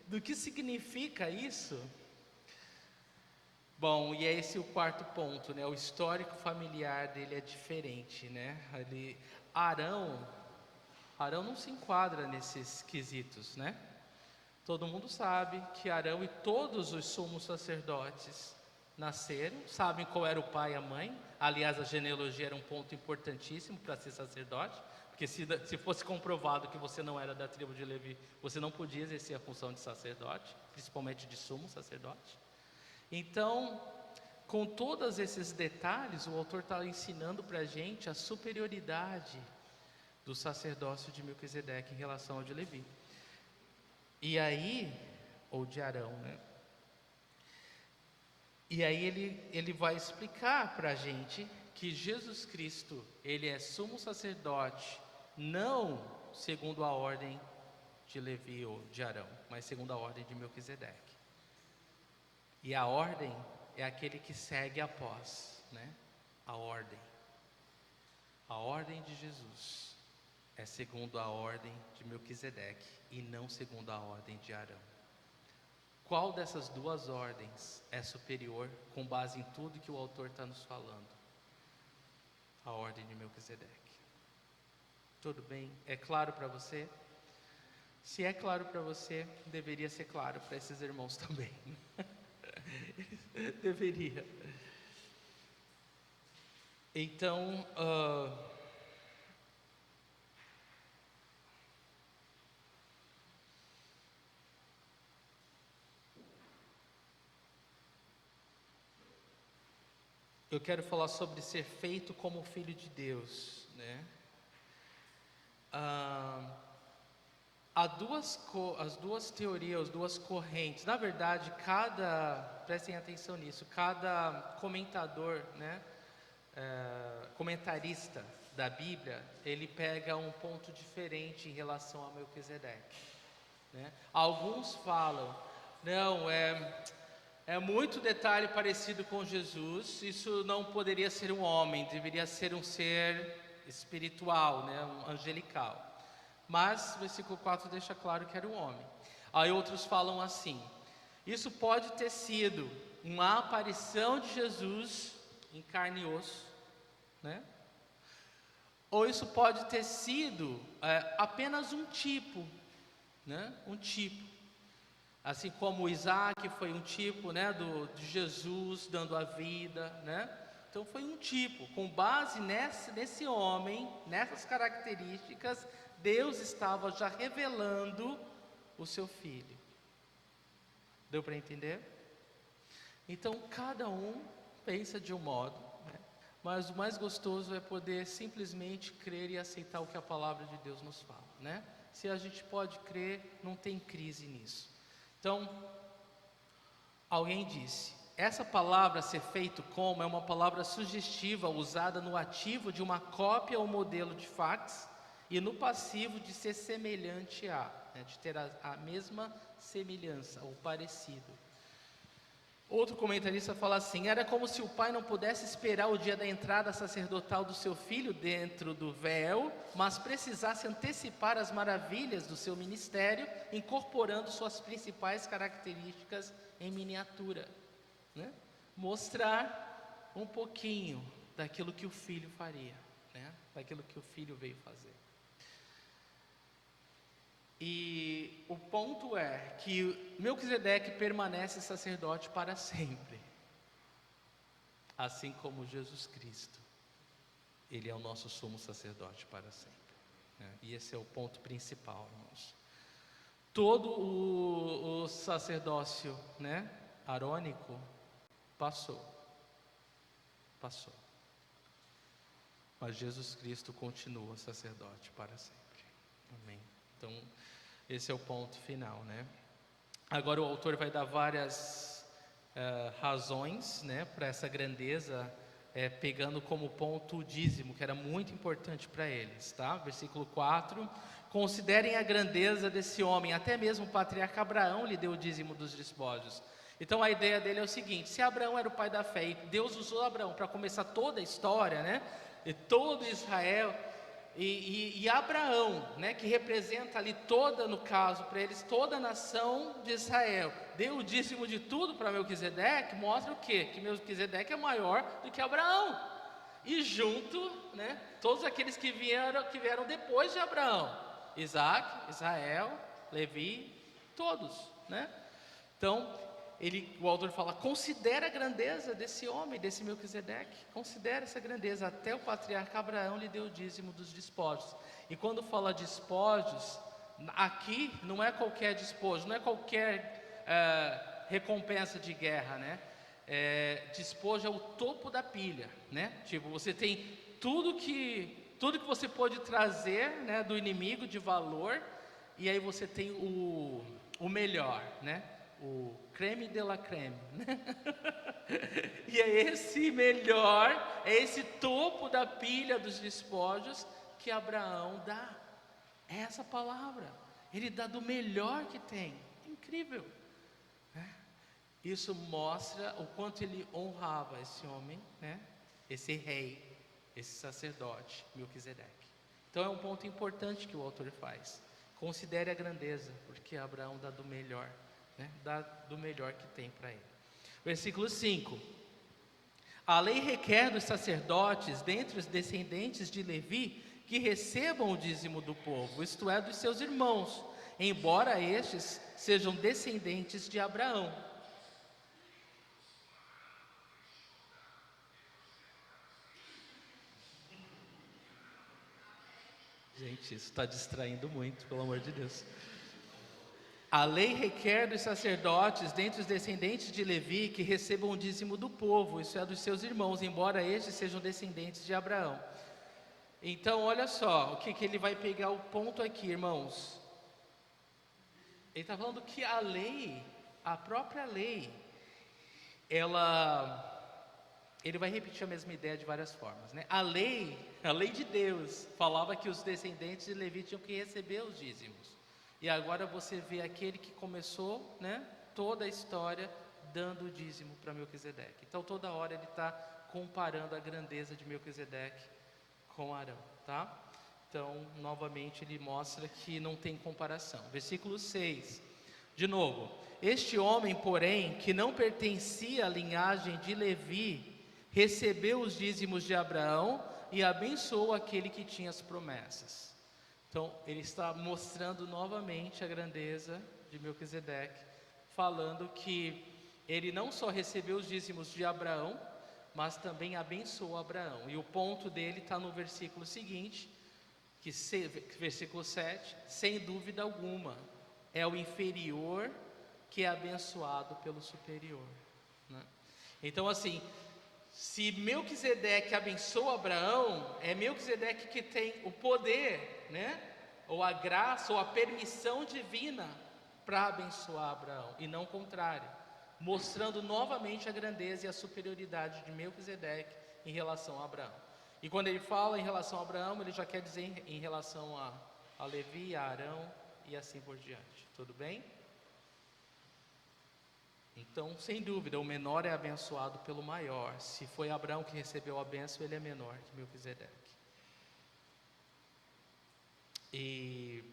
Do que significa isso? Bom, e é esse o quarto ponto, né? O histórico familiar dele é diferente, né? Arão não se enquadra nesses quesitos, né? Todo mundo sabe que Arão e todos os sumos sacerdotes nasceram, sabem qual era o pai e a mãe. Aliás, a genealogia era um ponto importantíssimo para ser sacerdote, porque se fosse comprovado que você não era da tribo de Levi, você não podia exercer a função de sacerdote, principalmente de sumo sacerdote. Então, com todos esses detalhes, o autor está ensinando para a gente a superioridade do sacerdócio de Melquisedeque em relação ao de Levi. E aí, ou de Arão, né? E aí ele vai explicar para a gente que Jesus Cristo, ele é sumo sacerdote, não segundo a ordem de Levi ou de Arão, mas segundo a ordem de Melquisedeque. E a ordem é aquele que segue após, né? A ordem de Jesus é segundo a ordem de Melquisedeque e não segundo a ordem de Arão. Qual dessas duas ordens é superior, com base em tudo que o autor está nos falando? A ordem de Melquisedeque. Tudo bem? É claro para você? Se é claro para você, deveria ser claro para esses irmãos também. Deveria. Então, eu quero falar sobre ser feito como filho de Deus, né? As duas teorias, as duas correntes. Na verdade, prestem atenção nisso, cada comentador, né? Comentarista da Bíblia, ele pega um ponto diferente em relação a Melquisedeque, né? Alguns falam, não, é muito detalhe parecido com Jesus, isso não poderia ser um homem, deveria ser um ser espiritual, né, um angelical. Mas o versículo 4 deixa claro que era um homem. Aí outros falam assim: isso pode ter sido uma aparição de Jesus em carne e osso, né? Ou isso pode ter sido apenas um tipo, né? Um tipo. Assim como Isaac foi um tipo, né, de Jesus dando a vida, né? Então foi um tipo, com base nesse homem, nessas características, Deus estava já revelando o seu filho. Deu para entender? Então cada um pensa de um modo, né? Mas o mais gostoso é poder simplesmente crer e aceitar o que a palavra de Deus nos fala, né? Se a gente pode crer, não tem crise nisso. Então, alguém disse: essa palavra ser feito como é uma palavra sugestiva usada no ativo de uma cópia ou modelo de fax e no passivo de ser semelhante a, né, de ter a mesma semelhança ou parecido. Outro comentarista fala assim: era como se o pai não pudesse esperar o dia da entrada sacerdotal do seu filho dentro do véu, mas precisasse antecipar as maravilhas do seu ministério, incorporando suas principais características em miniatura, né? Mostrar um pouquinho daquilo que o filho faria, né? Daquilo que o filho veio fazer. E o ponto é que Melquisedeque permanece sacerdote para sempre, assim como Jesus Cristo, ele é o nosso sumo sacerdote para sempre, né? E esse é o ponto principal, irmãos. Todo o sacerdócio, né, arônico passou, mas Jesus Cristo continua sacerdote para sempre. Amém. Então, esse é o ponto final, né? Agora o autor vai dar várias razões, né, para essa grandeza, pegando como ponto o dízimo, que era muito importante para eles, tá? Versículo 4: considerem a grandeza desse homem, até mesmo o patriarca Abraão lhe deu o dízimo dos despojos. Então a ideia dele é o seguinte: se Abraão era o pai da fé, e Deus usou Abraão para começar toda a história, né, e todo Israel, e Abraão, né, que representa ali toda, no caso, para eles, toda a nação de Israel, deu o dízimo de tudo para Melquisedeque, mostra o quê? Que Melquisedeque é maior do que Abraão. E junto, né, todos aqueles que vieram depois de Abraão, Isaac, Israel, Levi, todos, né? Então, o autor fala: considera a grandeza desse homem, desse Melquisedeque, considera essa grandeza, até o patriarca Abraão lhe deu o dízimo dos despojos. E quando fala despojos, aqui não é qualquer despojo, não é qualquer recompensa de guerra, né? Despojo é o topo da pilha, né? Tipo, você tem tudo que você pode trazer, né, do inimigo de valor, e aí você tem o melhor, né? O creme de la creme, né? E é esse melhor, é esse topo da pilha dos despojos que Abraão dá. É essa palavra, ele dá do melhor que tem. Incrível, né? Isso mostra o quanto ele honrava esse homem, né? Esse rei, esse sacerdote, Melquisedeque. Então é um ponto importante que o autor faz. Considere a grandeza, porque Abraão dá do melhor, né? Dá do melhor que tem para ele. Versículo 5: a lei requer dos sacerdotes, dentre os descendentes de Levi, que recebam o dízimo do povo, isto é, dos seus irmãos, embora estes sejam descendentes de Abraão. Gente, isso está distraindo muito, pelo amor de Deus. A lei requer dos sacerdotes, dentre os descendentes de Levi, que recebam o dízimo do povo, isso é, dos seus irmãos, embora estes sejam descendentes de Abraão. Então, olha só, o que ele vai pegar o ponto aqui, irmãos. Ele está falando que a lei, a própria lei, ele vai repetir a mesma ideia de várias formas, né? A lei de Deus, falava que os descendentes de Levi tinham que receber os dízimos. E agora você vê aquele que começou, né, toda a história dando o dízimo para Melquisedeque. Então toda hora ele está comparando a grandeza de Melquisedeque com Arão, tá? Então novamente ele mostra que não tem comparação. Versículo 6: De novo, este homem, porém, que não pertencia à linhagem de Levi, recebeu os dízimos de Abraão e abençoou aquele que tinha as promessas. Então, ele está mostrando novamente a grandeza de Melquisedeque, falando que ele não só recebeu os dízimos de Abraão, mas também abençoou Abraão. E o ponto dele está no versículo seguinte, versículo 7, sem dúvida alguma, é o inferior que é abençoado pelo superior, né? Então, assim, se Melquisedeque abençoa Abraão, é Melquisedeque que tem o poder, né? Ou a graça, ou a permissão divina para abençoar Abraão, e não o contrário, mostrando novamente a grandeza e a superioridade de Melquisedeque em relação a Abraão. E quando ele fala em relação a Abraão, ele já quer dizer em relação a Levi, a Arão e assim por diante. Tudo bem? Então, sem dúvida, o menor é abençoado pelo maior. Se foi Abraão que recebeu a bênção, ele é menor que Melquisedeque. E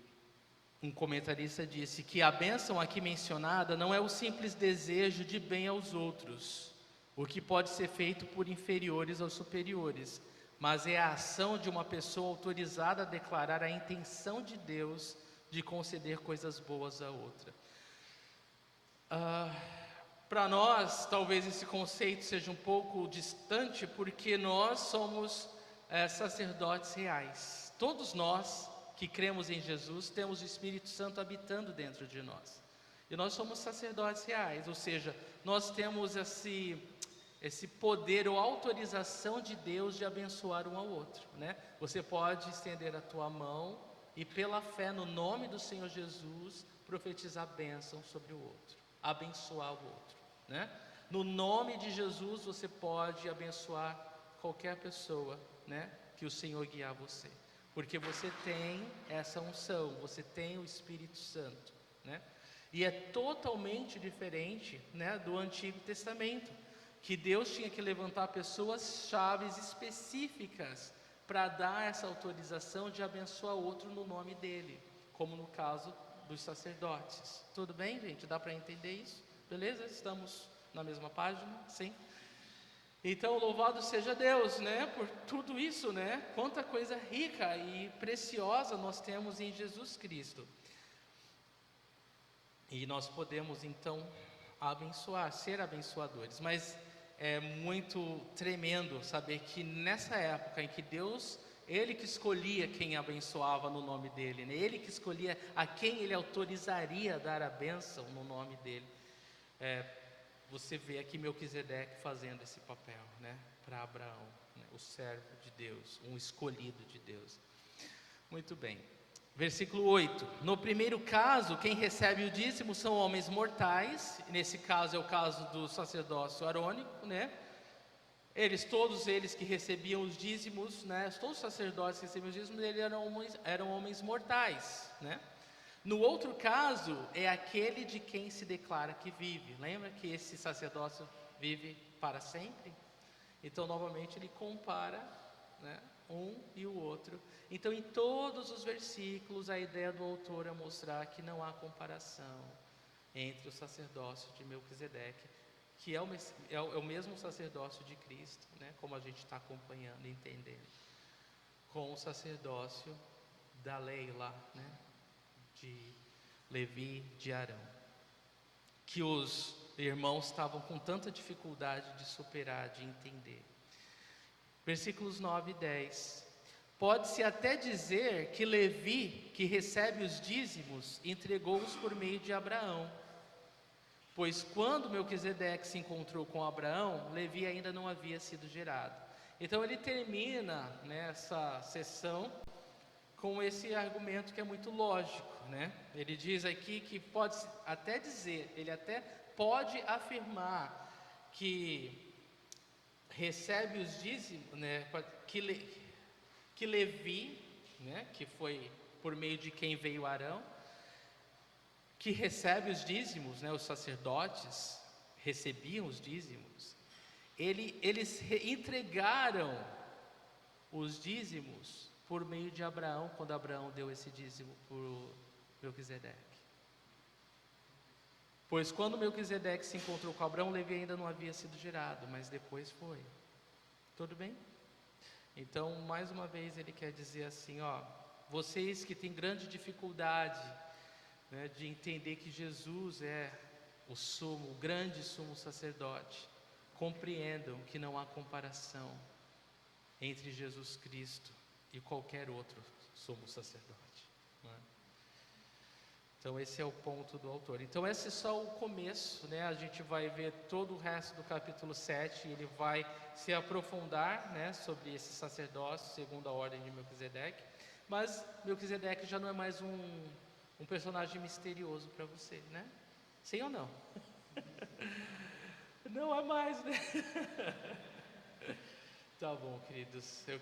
um comentarista disse que a bênção aqui mencionada não é o simples desejo de bem aos outros, o que pode ser feito por inferiores aos superiores, mas é a ação de uma pessoa autorizada a declarar a intenção de Deus de conceder coisas boas a outra. Para nós, talvez esse conceito seja um pouco distante, porque nós somos sacerdotes reais. Todos nós que cremos em Jesus temos o Espírito Santo habitando dentro de nós. E nós somos sacerdotes reais, ou seja, nós temos esse poder ou autorização de Deus de abençoar um ao outro, né? Você pode estender a tua mão e pela fé no nome do Senhor Jesus profetizar bênção sobre o outro, abençoar o outro, né? No nome de Jesus você pode abençoar qualquer pessoa, né? Que o Senhor guiar você, porque você tem essa unção, você tem o Espírito Santo, né? E é totalmente diferente, né, do Antigo Testamento, que Deus tinha que levantar pessoas chaves específicas para dar essa autorização de abençoar outro no nome dele, como no caso dos sacerdotes. Tudo bem, gente? Dá para entender isso? Beleza? Estamos na mesma página? Sim? Então, louvado seja Deus, né, por tudo isso, né? Quanta coisa rica e preciosa nós temos em Jesus Cristo. E nós podemos, então, abençoar, ser abençoadores. Mas é muito tremendo saber que nessa época em que Deus, Ele que escolhia quem abençoava no nome dEle, né? Ele que escolhia a quem Ele autorizaria a dar a bênção no nome dEle. Você vê aqui Melquisedeque fazendo esse papel, né, para Abraão, né, o servo de Deus, um escolhido de Deus. Muito bem. Versículo 8. No primeiro caso, quem recebe o dízimo são homens mortais. Nesse caso é o caso do sacerdócio arônico, né? Todos eles que recebiam os dízimos, né? Todos os sacerdotes que recebiam os dízimos, eles eram homens mortais, né? No outro caso, é aquele de quem se declara que vive. Lembra que esse sacerdócio vive para sempre? Então, novamente, ele compara, né, um e o outro. Então, em todos os versículos, a ideia do autor é mostrar que não há comparação entre o sacerdócio de Melquisedeque, que é o mesmo sacerdócio de Cristo, né, como a gente está acompanhando e entendendo, com o sacerdócio da lei lá, né, de Levi, de Arão, que os irmãos estavam com tanta dificuldade de superar, de entender. Versículos 9 e 10. Pode-se até dizer que Levi, que recebe os dízimos, entregou-os por meio de Abraão, pois quando Melquisedeque se encontrou com Abraão, Levi ainda não havia sido gerado. Então ele termina nessa sessão com esse argumento que é muito lógico, né? Ele diz aqui que pode até dizer, ele até pode afirmar que recebe os dízimos, né, que Levi, né, que foi por meio de quem veio Arão, que recebe os dízimos, né, os sacerdotes recebiam os dízimos, eles entregaram os dízimos por meio de Abraão, quando Abraão deu esse dízimo por Melquisedeque. Pois quando Melquisedeque se encontrou com Abraão, Levi ainda não havia sido gerado, mas depois foi. Tudo bem? Então, mais uma vez, ele quer dizer assim, ó, vocês que têm grande dificuldade, né, de entender que Jesus é o grande sumo sacerdote, compreendam que não há comparação entre Jesus Cristo e qualquer outro sumo sacerdote, não é? Então esse é o ponto do autor. Então esse é só o começo, né? A gente vai ver todo o resto do capítulo 7, ele vai se aprofundar, né, sobre esse sacerdócio segundo a ordem de Melquisedeque. Mas Melquisedeque já não é mais um personagem misterioso para você, né? Sim ou não? Não é mais, né? Tá bom, queridos. Eu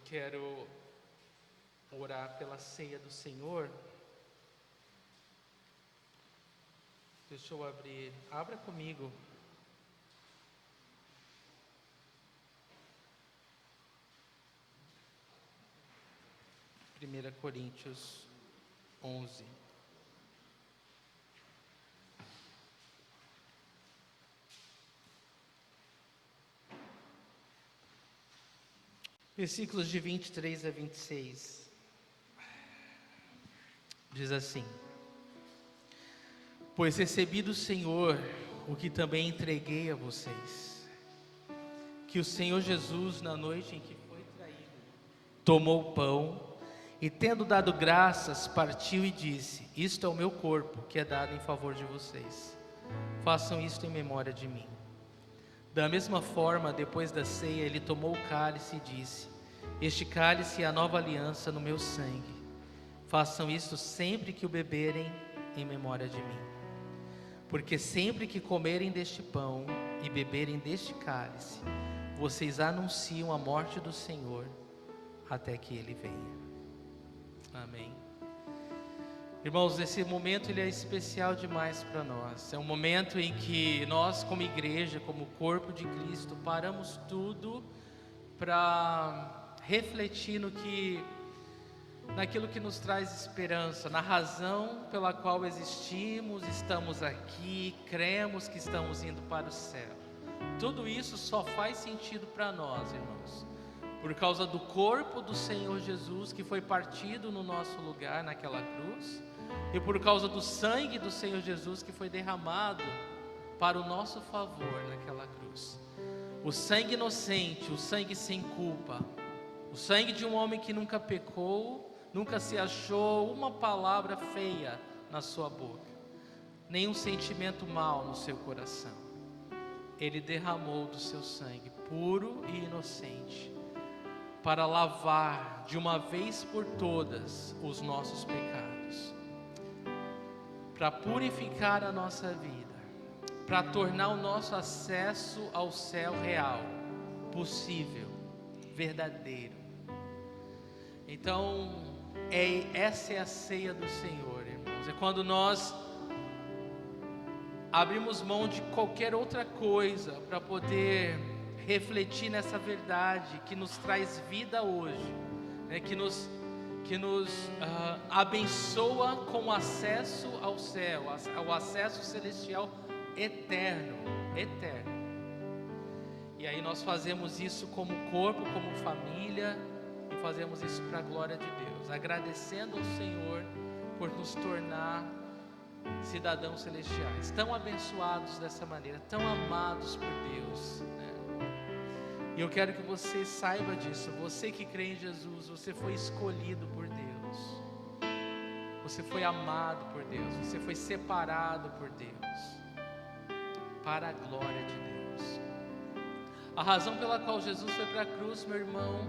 quero orar pela ceia do Senhor. Deixa eu abrir. Abra comigo. Primeira Coríntios 11. Versículos de 23 a 26. Diz assim: Pois recebi do Senhor o que também entreguei a vocês, que o Senhor Jesus, na noite em que foi traído, tomou o pão e, tendo dado graças, partiu e disse: Isto é o meu corpo, que é dado em favor de vocês. Façam isto em memória de mim. Da mesma forma, depois da ceia, ele tomou o cálice e disse: Este cálice é a nova aliança no meu sangue. Façam isto sempre que o beberem em memória de mim. Porque sempre que comerem deste pão e beberem deste cálice, vocês anunciam a morte do Senhor até que Ele venha. Amém. Irmãos, esse momento ele é especial demais para nós. É um momento em que nós, como igreja, como corpo de Cristo, paramos tudo para refletir naquilo que nos traz esperança, na razão pela qual existimos, estamos aqui, cremos que estamos indo para o céu. Tudo isso só faz sentido para nós, irmãos, por causa do corpo do Senhor Jesus que foi partido no nosso lugar naquela cruz, e por causa do sangue do Senhor Jesus que foi derramado para o nosso favor naquela cruz. O sangue inocente, o sangue sem culpa, o sangue de um homem que nunca pecou, nunca se achou uma palavra feia na sua boca, nenhum sentimento mau no seu coração. Ele derramou do seu sangue puro e inocente para lavar de uma vez por todas os nossos pecados, para purificar a nossa vida, para tornar o nosso acesso ao céu real, possível, verdadeiro. Então, essa é a ceia do Senhor, irmãos. É quando nós abrimos mão de qualquer outra coisa para poder refletir nessa verdade que nos traz vida hoje, né? que nos abençoa com acesso ao céu, ao acesso celestial eterno. E aí nós fazemos isso como corpo, como família, e fazemos isso para a glória de Deus, agradecendo ao Senhor por nos tornar cidadãos celestiais, tão abençoados dessa maneira, tão amados por Deus, né? E eu quero que você saiba disso. Você que crê em Jesus, você foi escolhido por Deus, você foi amado por Deus, você foi separado por Deus, para a glória de Deus. A razão pela qual Jesus foi para a cruz, meu irmão,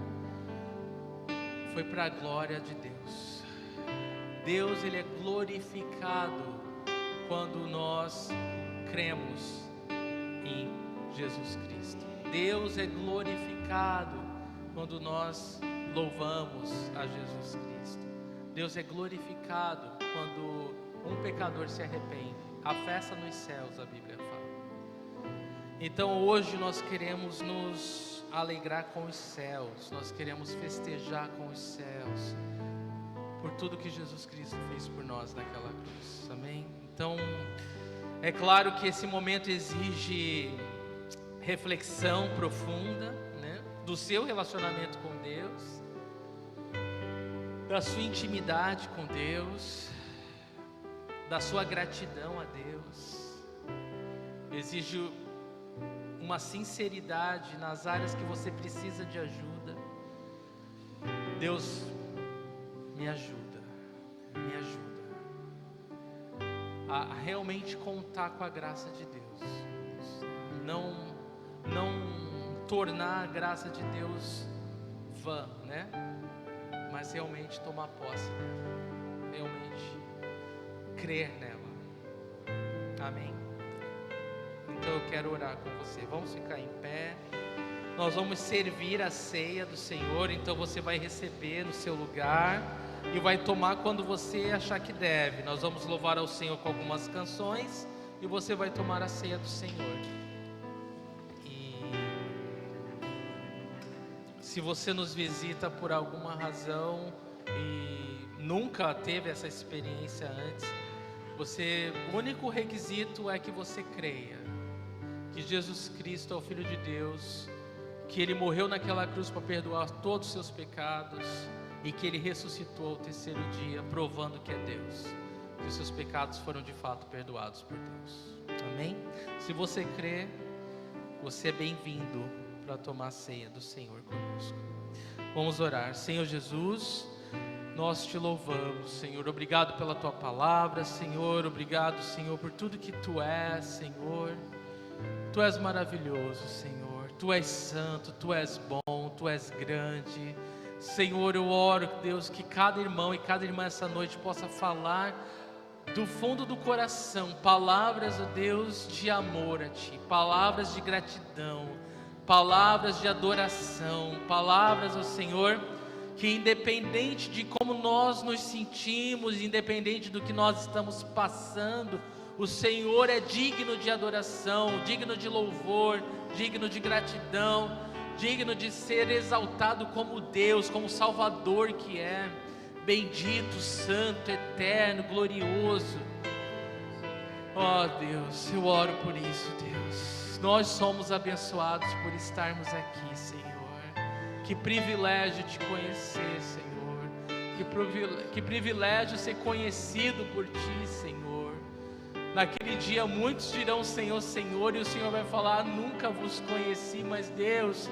foi para a glória de Deus. Deus, Ele é glorificado quando nós cremos em Jesus Cristo. Deus é glorificado quando nós louvamos a Jesus Cristo. Deus é glorificado quando um pecador se arrepende. A festa nos céus, a Bíblia fala. Então hoje nós queremos nos alegrar com os céus, nós queremos festejar com os céus, por tudo que Jesus Cristo fez por nós naquela cruz, amém? Então, é claro que esse momento exige reflexão profunda, né, do seu relacionamento com Deus, da sua intimidade com Deus, da sua gratidão a Deus. Exige uma sinceridade nas áreas que você precisa de ajuda. Deus, me ajuda a realmente contar com a graça de Deus. Não tornar a graça de Deus vã, né? Mas realmente tomar posse dela, realmente crer nela. Amém? Então eu quero orar com você. Vamos ficar em pé. Nós vamos servir a ceia do Senhor. Então você vai receber no seu lugar e vai tomar quando você achar que deve. Nós vamos louvar ao Senhor com algumas canções e você vai tomar a ceia do Senhor. E se você nos visita por alguma razão e nunca teve essa experiência antes, o único requisito é que você creia que Jesus Cristo é o Filho de Deus, que Ele morreu naquela cruz para perdoar todos os seus pecados e que Ele ressuscitou ao terceiro dia, provando que é Deus, que os seus pecados foram de fato perdoados por Deus. Amém? Se você crê, você é bem-vindo para tomar a ceia do Senhor conosco. Vamos orar. Senhor Jesus, nós te louvamos, Senhor. Obrigado pela tua palavra, Senhor. Obrigado, Senhor, por tudo que tu és, Senhor. Tu és maravilhoso, Senhor. Tu és santo, tu és bom, tu és grande. Senhor, eu oro, Deus, que cada irmão e cada irmã essa noite possa falar do fundo do coração palavras, ó Deus, de amor a Ti, palavras de gratidão, palavras de adoração, palavras, ó Senhor, que independente de como nós nos sentimos, independente do que nós estamos passando, o Senhor é digno de adoração, digno de louvor, digno de gratidão, digno de ser exaltado como Deus, como Salvador que é. Bendito, santo, eterno, glorioso. Ó Deus, eu oro por isso, Deus. Nós somos abençoados por estarmos aqui, Senhor. Que privilégio te conhecer, Senhor. Que privilégio ser conhecido por Ti, Senhor. Naquele dia muitos dirão Senhor, Senhor, e o Senhor vai falar: nunca vos conheci. Mas Deus,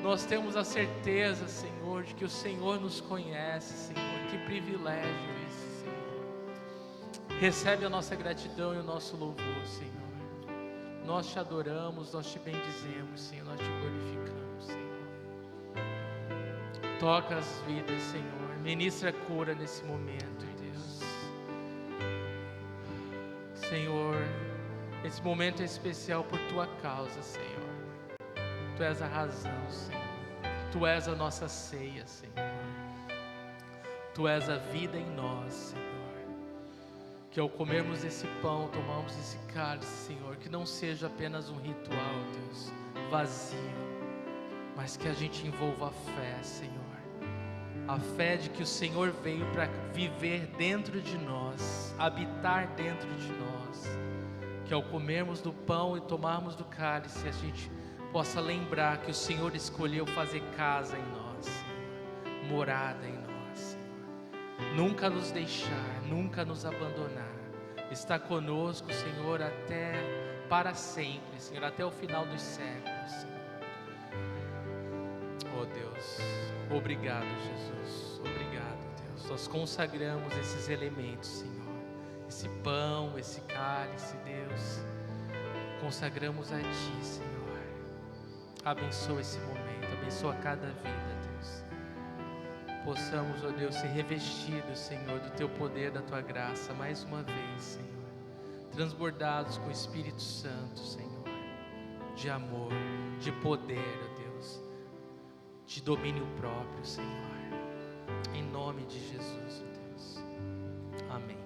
nós temos a certeza, Senhor, de que o Senhor nos conhece, Senhor. Que privilégio isso, Senhor. Recebe a nossa gratidão e o nosso louvor, Senhor. Nós te adoramos, nós te bendizemos, Senhor, nós te glorificamos, Senhor. Toca as vidas, Senhor. Ministra cura nesse momento, Deus. Senhor, esse momento é especial por Tua causa, Senhor. Tu és a razão, Senhor. Tu és a nossa ceia, Senhor. Tu és a vida em nós, Senhor. Que ao comermos esse pão, tomamos esse cálice, Senhor, que não seja apenas um ritual, Deus, vazio, mas que a gente envolva a fé, Senhor. A fé de que o Senhor veio para viver dentro de nós, habitar dentro de nós. Que ao comermos do pão e tomarmos do cálice, a gente possa lembrar que o Senhor escolheu fazer casa em nós, Senhor, morada em nós, Senhor. Nunca nos deixar, nunca nos abandonar. Está conosco, Senhor, até para sempre, Senhor, até o final dos séculos, Senhor. Oh Deus, obrigado, Jesus, obrigado, Deus. Nós consagramos esses elementos, Senhor, esse pão, esse cálice, Deus, consagramos a Ti, Senhor. Abençoa esse momento, abençoa cada vida, Deus. Possamos, ó Deus, ser revestidos, Senhor, do Teu poder, da Tua graça, mais uma vez, Senhor. Transbordados com o Espírito Santo, Senhor, de amor, de poder, ó Deus, de domínio próprio, Senhor. Em nome de Jesus, ó Deus. Amém.